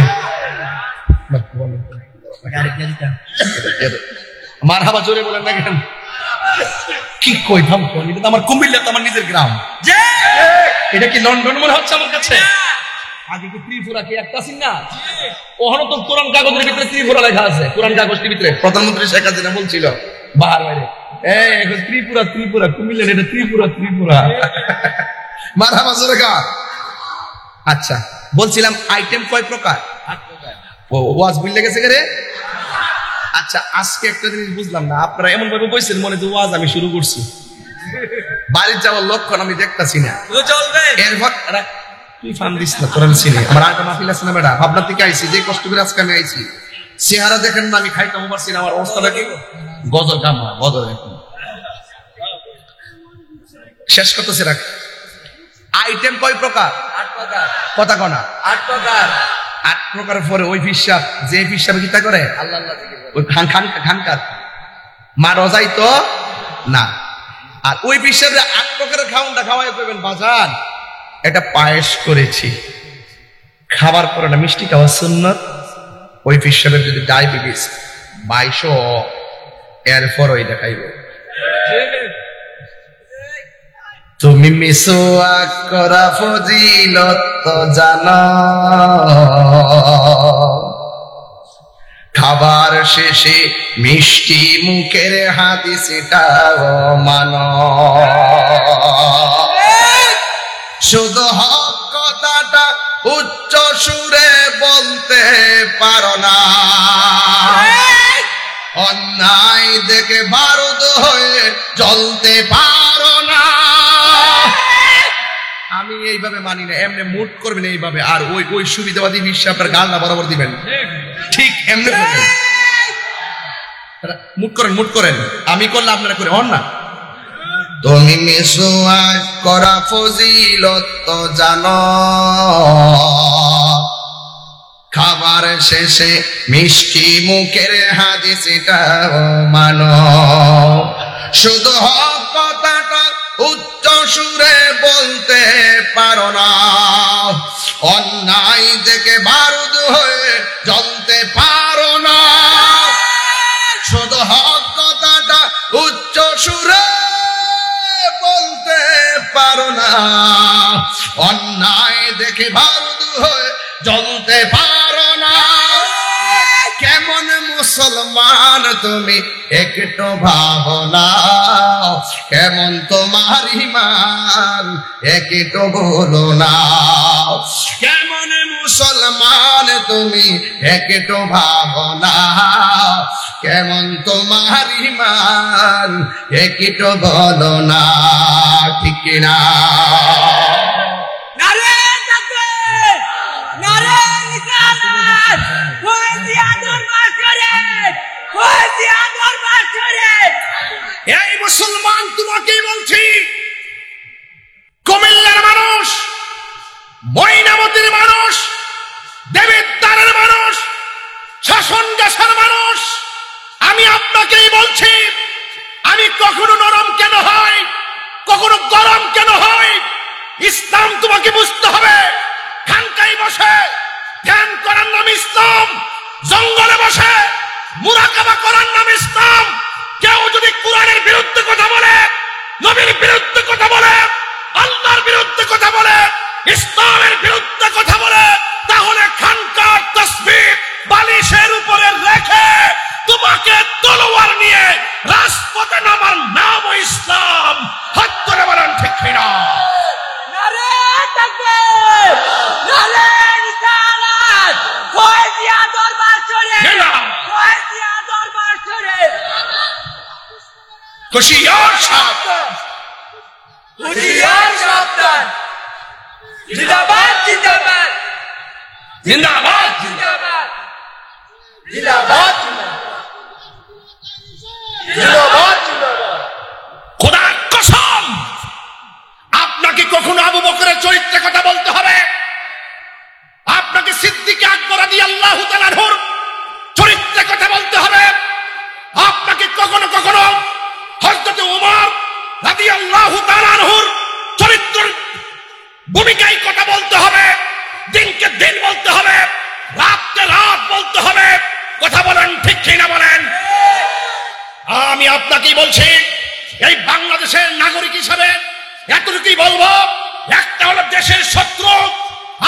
মারহাবা জোরে বলেন না কেন? কি কই থাম, এটা তো আমার কুমিল্লা, তো আমার নিজের গ্রাম। এটা কি লন্ডন মনে হচ্ছে আমার কাছে? আগে কি ত্রিপুরা কি একটা আছেন না? ওখানে তো কোরআন কাগজের ভিতরে ত্রিপুরা লেখা আছে। কোরআন কাগজটির ভিতরে প্রধানমন্ত্রী শেখ হাসিনা বলছিল বাহার বাইরে, এখন ত্রিপুরা ত্রিপুরা কুমিল্লা, এটা ত্রিপুরা ত্রিপুরা। মারহাবা জোরে গা। আচ্ছা বলছিলাম আইটেম কয় প্রকার? 8 প্রকার। ওয়াজ বুঝলে গেছে রে? আচ্ছা আজকে একটা জিনিস বুঝলাম না, আপনারা এমন ভাবে বলছেন মনে যে ওয়াজ আমি শুরু করছি, বাড়ির যাওয়ার লক্ষণ আমি দেখতাছি না। এরপর তুই ফান দিস না, তোর আমি চিনি। আমার আগে মাহফিল আছে না বেটা, ভাবনা থেকে আইছি, যে কষ্ট করে আজকে আমি আইছি। চেহারা দেখেন না, আমি খাইতাম পারছি না, আমার অবস্থাটা কি গজল গামা গজল। শেষ করতেছে রাখ। আইটেম কয় প্রকার? 8 প্রকার। কথা কনা 8 প্রকার। 8 প্রকারের পরে ওই ফিসাব, যে ফিসাবে কিতা করে আল্লাহ আল্লাহ জিকির করে, ওই খানকার মা রজাই তো না। আর ওই ফিসাবে 8 প্রকারের খাওয়ানটা খাওয়াই করবেন বাজান। এটা পায়েস করেছি, খাবার পরে না মিষ্টি খাওয়া সুন্নত। ওই ফিসাবের যদি ডায়াবেটিস 2200 এরপর ওই দেখাইব। তুমি মিসওয়াক করা ফজিলত তো জানো, খাবার শেষে মিষ্টি মুখের হাদিসটাও মানো। শুধু হক কথাটা উচ্চ সুরে বলতে পারো না, অন্যায় দেখে বারুদ হয়ে জ্বলতে পারো না। আমি এইভাবে মানি না, এমনি মুট করবেন এইভাবে, আর ওই ওই সুবিধাবাদী বিশ্বে আপনার গালটা বরাবর দিবেন, ঠিক এমনি করবেন। মুট করেন, আমি করলে আপনারা করে হন না। তুমি মিসওয়াক করা ফজিলত তো জানো, খাবার শেষে মিষ্টি মুখের হাদিসটাও মানো। শুধু হক কথাটা উচ্চ সুরে বলতে পারো না, অন্যায় থেকে বারুদ হয়ে জ্বলতে পারো না। সুরে বলতে পারো না, অন্যায় দেখে বারুদ হয়ে জ্বলতে পারো না। কেমন মুসলমান তুমি একটু ভাবনা, কেমন তোমার ঈমান একটু বলো না। কেমন মুসলমান তুমি একটু ভাবনা, কেমন তোমার ঈমান একটু বলো না। ঠিক না? নারে তাকবীর, নারে রিসালাত, ফৌজিয়া দরবার শরীফ, ফৌজিয়া দরবার শরীফ। এই মুসলমান তোমাকে বলছি, কুমিল্লার মানুষ, ময়নামতির মানুষ, দেবিদ্বারের মানুষ, শাসনগাছার মানুষ, আমি আপনাকেই বলছি, আমি কখনো নরম কেন হয়, কখনো গরম কেন হয়, ইসলাম তোমাকে বুঝতে হবে। খানকায় বসে ধ্যান করার নাম ইসলাম, জঙ্গলে বসে মুরাকাবা করার নাম ইসলাম। কেউ যদি কোরআনের বিরুদ্ধে কথা বলে, নবীর বিরুদ্ধে কথা বলে, আল্লাহর বিরুদ্ধে কথা বলে, ইসলামের বিরুদ্ধে কথা বলে, তাহলে খানকার তাসবিহ বালিশের উপরে রেখে তোমাকে তলোয়ার নিয়ে রাজপথে নামার নাম ইসলাম। হাত ধরে বলেন ঠিক কিনা? নারে তাকবীর, নারে রিসালাত, ফৌজিয়া দরবার শরীফ, ফৌজিয়া দরবার শরীফ। হুঁশিয়ার সাবধান, হুঁশিয়ার সাবধান। জিন্দাবাদ, জিন্দাবাদ, জিন্দাবাদ। জিন্দাবাদ, জিন্দাবাদ, জিন্দাবাদ, জিন্দাবাদ। খোদার কসম, আপনাকে কখনো আবু বকরের চরিত্রে কথা বলতে হবে, আপনাকে সিদ্দিক আকবর রাদিয়াল্লাহু তাআলা আনহুর চরিত্রে কথা বলতে হবে, আপনাকে কখনো কখনো হযরত ওমর রাদিয়াল্লাহু তাআলা আনহুর চরিত্রের ভূমিকায় কথা বলতে হবে, দিনকে দিন বলতে হবে, রাতকে রাত বলতে হবে। কথা বলেন ঠিক কিনা বলেন? আমি আপনাকেই বলছি, এই বাংলাদেশের নাগরিক হিসাবে এতটুকুই বলবো, একটা হলো দেশের শত্রু,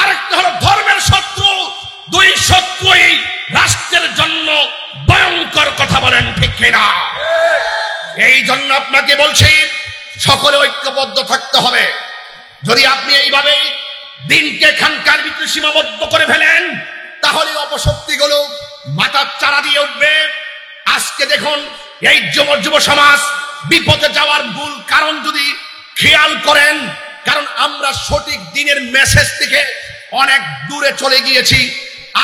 আরেকটা হলো ধর্মের শত্রু। দুই শত্রুই রাষ্ট্রের জন্য ভয়ঙ্কর। কথা বলেন ঠিক কিনা? এই জন্য আপনাকে বলছি, সকলে ঐক্যবদ্ধ থাকতে হবে। যদি আপনি এইভাবেই দিনকে খানকার ভিতরে সীমাবদ্ধ করে ফেলেন, তাহলে অপশক্তিগুলো মাথার চারা দিয়ে উঠবে। আজকে দেখুন, এই যুব সমাজ বিপদে যাওয়ার মূল কারণ যদি খেয়াল করেন, কারণ আমরা সঠিক দিনের মেসেজ থেকে অনেক দূরে চলে গিয়েছি।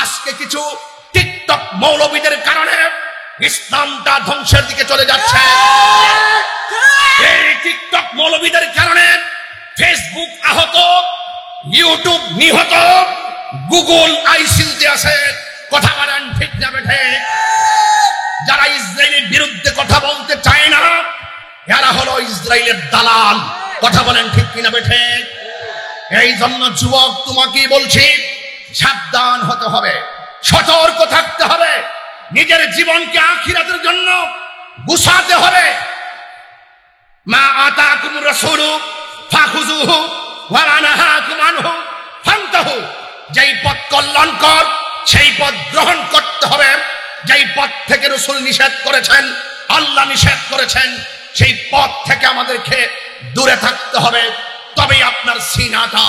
আজকে কিছু টিকটক মৌলবীদের কারণে ইসলামটা ধ্বংসের দিকে চলে যাচ্ছে। এই টিকটক মৌলবীদের কারণে ফেসবুক আহত, ইউটিউব নিহত, গুগল আইসিইউতে আছে। কথা বলেন ঠিক না বেঠে? যারা ইসরায়েলের বিরুদ্ধে কথা বলতে চায় না, এরা হলো ইসরায়েলের দালাল। কথা বলেন ঠিক কিনা বেঠে? এই জন্য যুবক তোমাকে বলছি, সাবধান হতে হবে, সতর্ক থাকতে হবে, নিজের জীবনকে আখিরাতের জন্য গুছাতে হবে। মা আতাকুমুর রাসূলু ফাখুযুহু ওয়া মা নাহাকুম আনহু ফান্তাহু। যেই পথ কল্যাণকর, সেই পথ গ্রহণ করতে হবে। যেই পথ থেকে রাসূল নিষেধ করেছেন, আল্লাহ নিষেধ করেছেন, সেই পথ থেকে আমাদেরকে দূরে থাকতে হবে। তবেই আপনার সিনাটা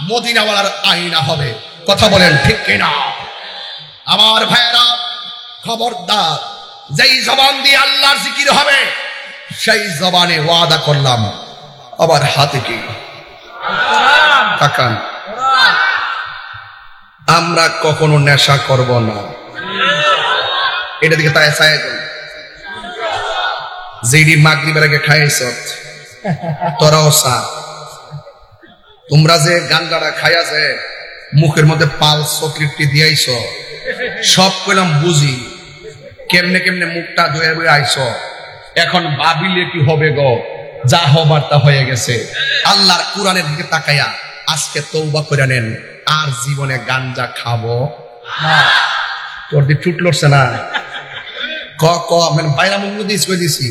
মদিনাওয়ালার আয়না হবে। কথা বলেন ঠিক কিনা? আমার ভাইয়েরা, খবরদার, যেই জবান দিয়ে আল্লাহর জিকির হবে, সেই জবানে ওয়াদা করলাম, আবার হাতে কি তাকান, আমরা কখনো নেশা করব না। এটা দিকে তাই চাই, যেই মাগরিবের আগে খাইছ তোরাও চা, তোমরা যে গাঞ্জাটা খাইয়াছে মুখের মধ্যে পাল চকলেটটি দিয়াইছ, সব কইলাম বুঝি, কেমনে কেমনে মুখটা ধুয়ে ধুয়ে আইছ। এখন ভাবিলে কি হবে গো, যা হবার তা হয়ে গেছে। আল্লাহর কোরআনের দিকে তাকাইয়া আজকে তওবা করে নেন, আর জীবনে গাঞ্জা খাবো না। তোর দিয়ে চুট লড়ছে না? ক ক মানে বাইরা মুখ দিস কই দিছি,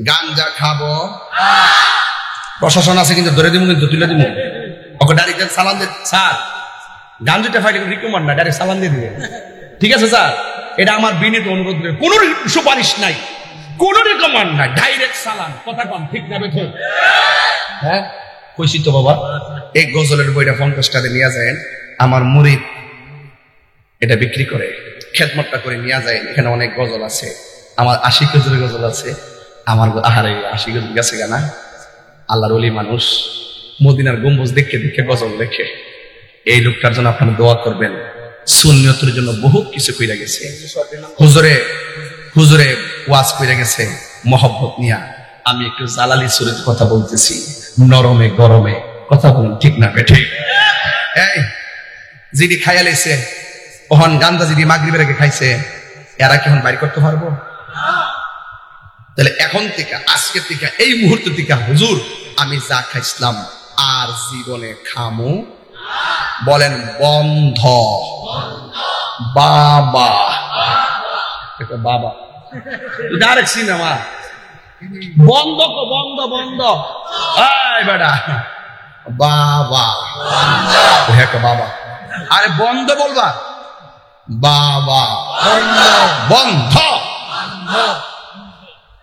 গাঞ্জা খাবো, প্রশাসন আছে কিন্তু ধরে দিব, কিন্তু তুলে দিব, ওকে ডাইরেক্ট সালাম দিয়ে, স্যার গাঞ্জাটা ফাইলে রিকমান্ড না, ডাইরেক্ট সালাম দিয়ে দিবে, ঠিক আছে স্যার? এটা আমার বিনীত অনুরোধ, কোন সুপারিশ নাই, কোন রিকমান্ড নাই, ডাইরেক্ট সালাম। কথা কম ঠিক না বেঠে? হ্যাঁ কইছি তো বাবা। এই গজলের বইটা 50 টাকা নিয়ে যায়, আমার মুরিদ এটা বিক্রি করে, খেদমতটা করে নিয়ে যায়। এখানে অনেক গজল আছে, আমার 80 গজলের গজল আছে। আমার আহারে 80 গজল গেছে গানা। আল্লাহর ওলি মানুষ, মদিনার গম্বুজ দেখে দেখে গজল লেখে। এই লোকটার জন্য আপনারা দোয়া করবেন। সুন্নিয়তের জন্য বহুত কিছু কইরা গেছে, হুজুরে হুজুরে ওয়াজ কইরা গেছে মহব্বত নিয়া। আমি একটু জালালি সুরের কথা বলতেছি, নরমে গরমে, কথা বলুন ঠিক না বেঠে? এই যিনি খাইয়া লাইছে, ওহন গান্দা যিনি মাগরিবের আগে খাইছে, এরা কি এখন বাইর করতে পারবো? তাহলে এখন থেকে, আজকে থেকে, এই মুহূর্ত থেকে হুজুর আমি যা খাইছিলাম আর জীবনে খামু, বলেন বন্ধ। বাবা বাবা ডাইরেক্ট সিনেমা বন্ধ, বন্ধ বন্ধ, এই বেটা বাবা, হ্যাঁ বাবা, আরে বন্ধ বলবা, বাবা বন্ধ,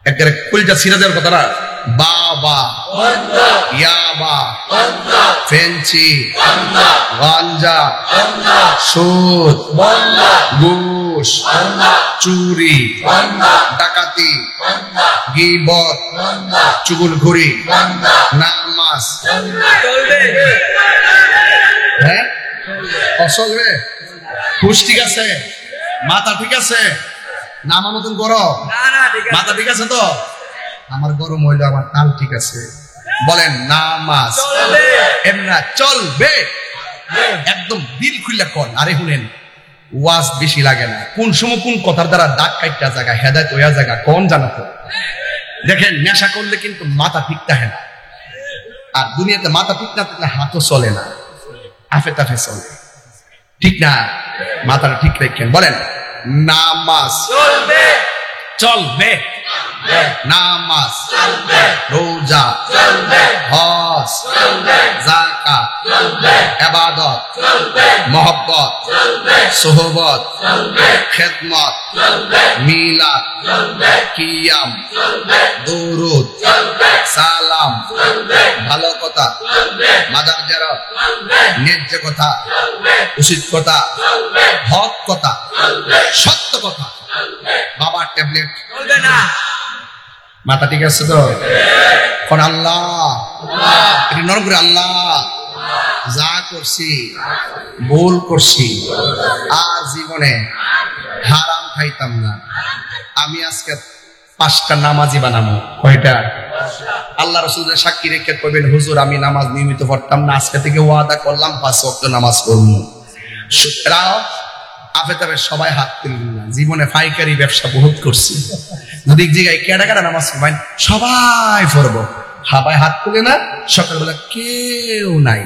একটা কুলটা ছিঁড়ে দেওয়ার কথা না, বাবা ইয়াবা, ফেন্সি, গাঞ্জা, সুদ, ঘুষ, চুরি, ডাকাতি, গীবত, চুগলখড়ি, নামাজ, হ্যাঁ অসলবে, হুশ ঠিক আছে, মাথা ঠিক আছে, নামা মতন করো, মাথা ঠিক আছে তো? আমার গরম হইলো, আমার তাল ঠিক আছে, বলেন নামাজ এমনা চলবে, একদম দিল খুললে কন। আরে শুনেন, ওয়াজ বেশি লাগে না, কোন সময় কোন কথার দ্বারা দাগ কাটটা জায়গা হেদায়েত হইয়া জায়গা কোন জানা তো? দেখেন নেশা করলে কিন্তু মাথা ঠিক থাকে না, আর দুনিয়াতে মাথা ঠিক না থাকলে হাতও চলে না, আফে তাফে চলে, ঠিক না? মাথাটা ঠিক রাখেন, বলেন নামাজ চলবে, চলবে, নামাজ চলবে, রোজা চলবে, হজ চলবে, যাকাত চলবে, ইবাদত চলবে, মহব্বত চলবে, সোহবত চলবে, খেদমত চলবে, মিলাদ চলবে, কিয়াম চলবে, দুরুদ চলবে, সালাম চলবে, ভালো কথা চলবে, মাদার জিয়ারত চলবে, ন্যায্য কথা চলবে, উচিত কথা চলবে, হক কথা চলবে, সত্য কথা চলবে, বাবার ট্যাবলেট চলবে না। মাথা ঠিক আছে তো? কোন আল্লাহ নরম করে, আল্লাহ যা করছি ভুল করছি, আর জীবনে হারাম খাইতাম না, আমি আজকে 5টা নামাজি বানাবো। কয়টা? আল্লাহ রাসূলের সাক্ষী রেখে কইবেন, হুজুর আমি নামাজ নিয়মিত পড়তাম না, আজকে থেকে ওয়াদা করলাম 5 ওয়াক্ত নামাজ পড়বো। সুতরাং আফে তবে সবাই হাত তুলবেন না, জীবনে পাইকারি ব্যবসা বহুত করছি, যদি এক জায়গায় কেডা কেডা নামাজ পড়বেন সবাই পড়বো, সবাই হাত তুলে না, সকালবেলা কেউ নাই,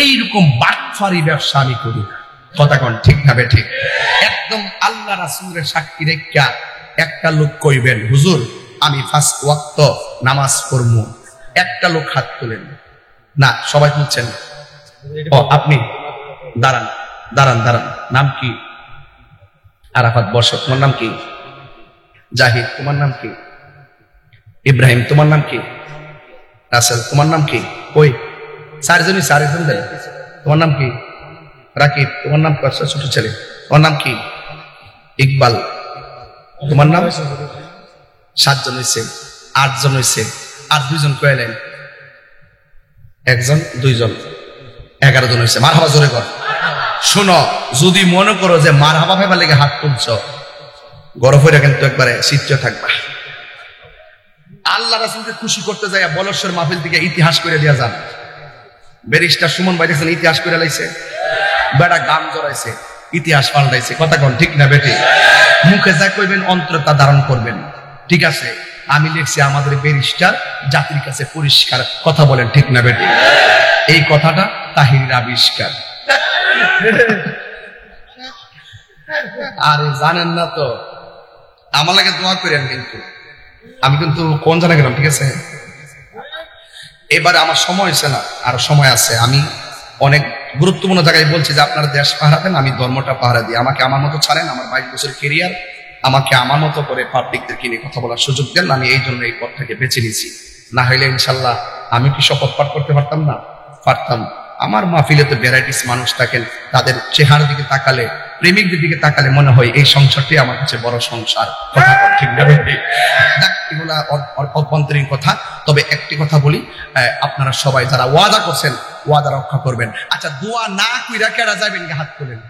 এইরকম বাটফারি ব্যবসা আমি করি না। কথা কোন ঠিক না ঠিক? একদম আল্লাহ রাসূলের সাক্ষী রেখা একটা লোক কইবেন, হুজুর আমি 5 ওয়াক্ত নামাজ পড়বো, একটা লোক হাত তুলেন না, সবাই তুলছেন। ও আপনি দাঁড়ান দাঁড়ান দাঁড়ান, নাম কি? আরাফাত বর্ষক, তোমার নাম কি? জাহিদ, তোমার নাম কি? ইব্রাহিম, তোমার নাম কি? রাসেল, তোমার নাম কি? ওই চারজন দেন, তোমার নাম কি? রাকিব, তোমার নাম? ছোট ছেলে, তোমার নাম কি? ইকবাল, তোমার নাম? 7 জন হয়েছে, 8 জন হয়েছে, আর 2 জন কয়েলেন, 1 জন 2 জন 11 জন হয়েছে। মারহাবা জোরে কর। শোনো, যদি মনে করো যে মারহাবা ভেবা লেগে হাত তুলছ, গরম হয়ে কিন্তু একবারে চিত্র থাকবা। আল্লাহ রাসূলকে খুশি করতে যায় বলশ্বর মাহফিল থেকে ইতিহাস করে দিয়া যান। ব্যারিস্টার সুমন ভাই দেখছেন ইতিহাস করে লাইছে, বেড়া গান জড়াইছে, ইতিহাস পাল্টাইছে। কথা কোন ঠিক না বেটি? মুখে যা কইবেন অন্তরে তা ধারণ করবেন, ঠিক আছে? আমি লিখছি আমাদের ব্যারিস্টার জাতির কাছে পরিষ্কার, কথা বলেন ঠিক না বেটি? এই কথাটা তাহিরের আবিষ্কার। আরে জানেন না তো, আমার লাগে দোয়া করেন কিন্তু আমি কিন্তু কোন জায়গায় গেলাম, ঠিক আছে? এবারে আমার সময় হয়েছে না, আর সময় আছে। আমি অনেক গুরুত্বপূর্ণ জায়গায় বলছি যে আপনারা দেশ পাহারা দেন, আমি ধর্মটা পাহারা দিই। আমাকে আমার মতো ছাড়েন, আমার 22 বছর কেরিয়ার, আমাকে আমার মতো করে পাবলিকদেরকে নিয়ে কথা বলার সুযোগ দেন। আমি এই জন্য এই পথটাকে বেছে নিয়েছি। না হইলে ইনশাল্লাহ আমি কি শপথ পাঠ করতে পারতাম না? পারতাম। আমার মাহফিলে তো ভ্যারাইটিস মানুষ থাকেন, তাদের চেহারার দিকে তাকালে, প্রেমিকদের দিকে তাকালে মনে হয় এই সংসারটি আমার কাছে বড় সংসার। কথা বল, ঠিক না? এগুলা অভ্যন্তরীণ কথা। তবে একটি কথা বলি, আপনারা সবাই যারা ওয়াদা করছেন ওয়াদা রক্ষা করবেন। আচ্ছা, দোয়া না কইরা কেডা যাবেন, হাত তোলেন।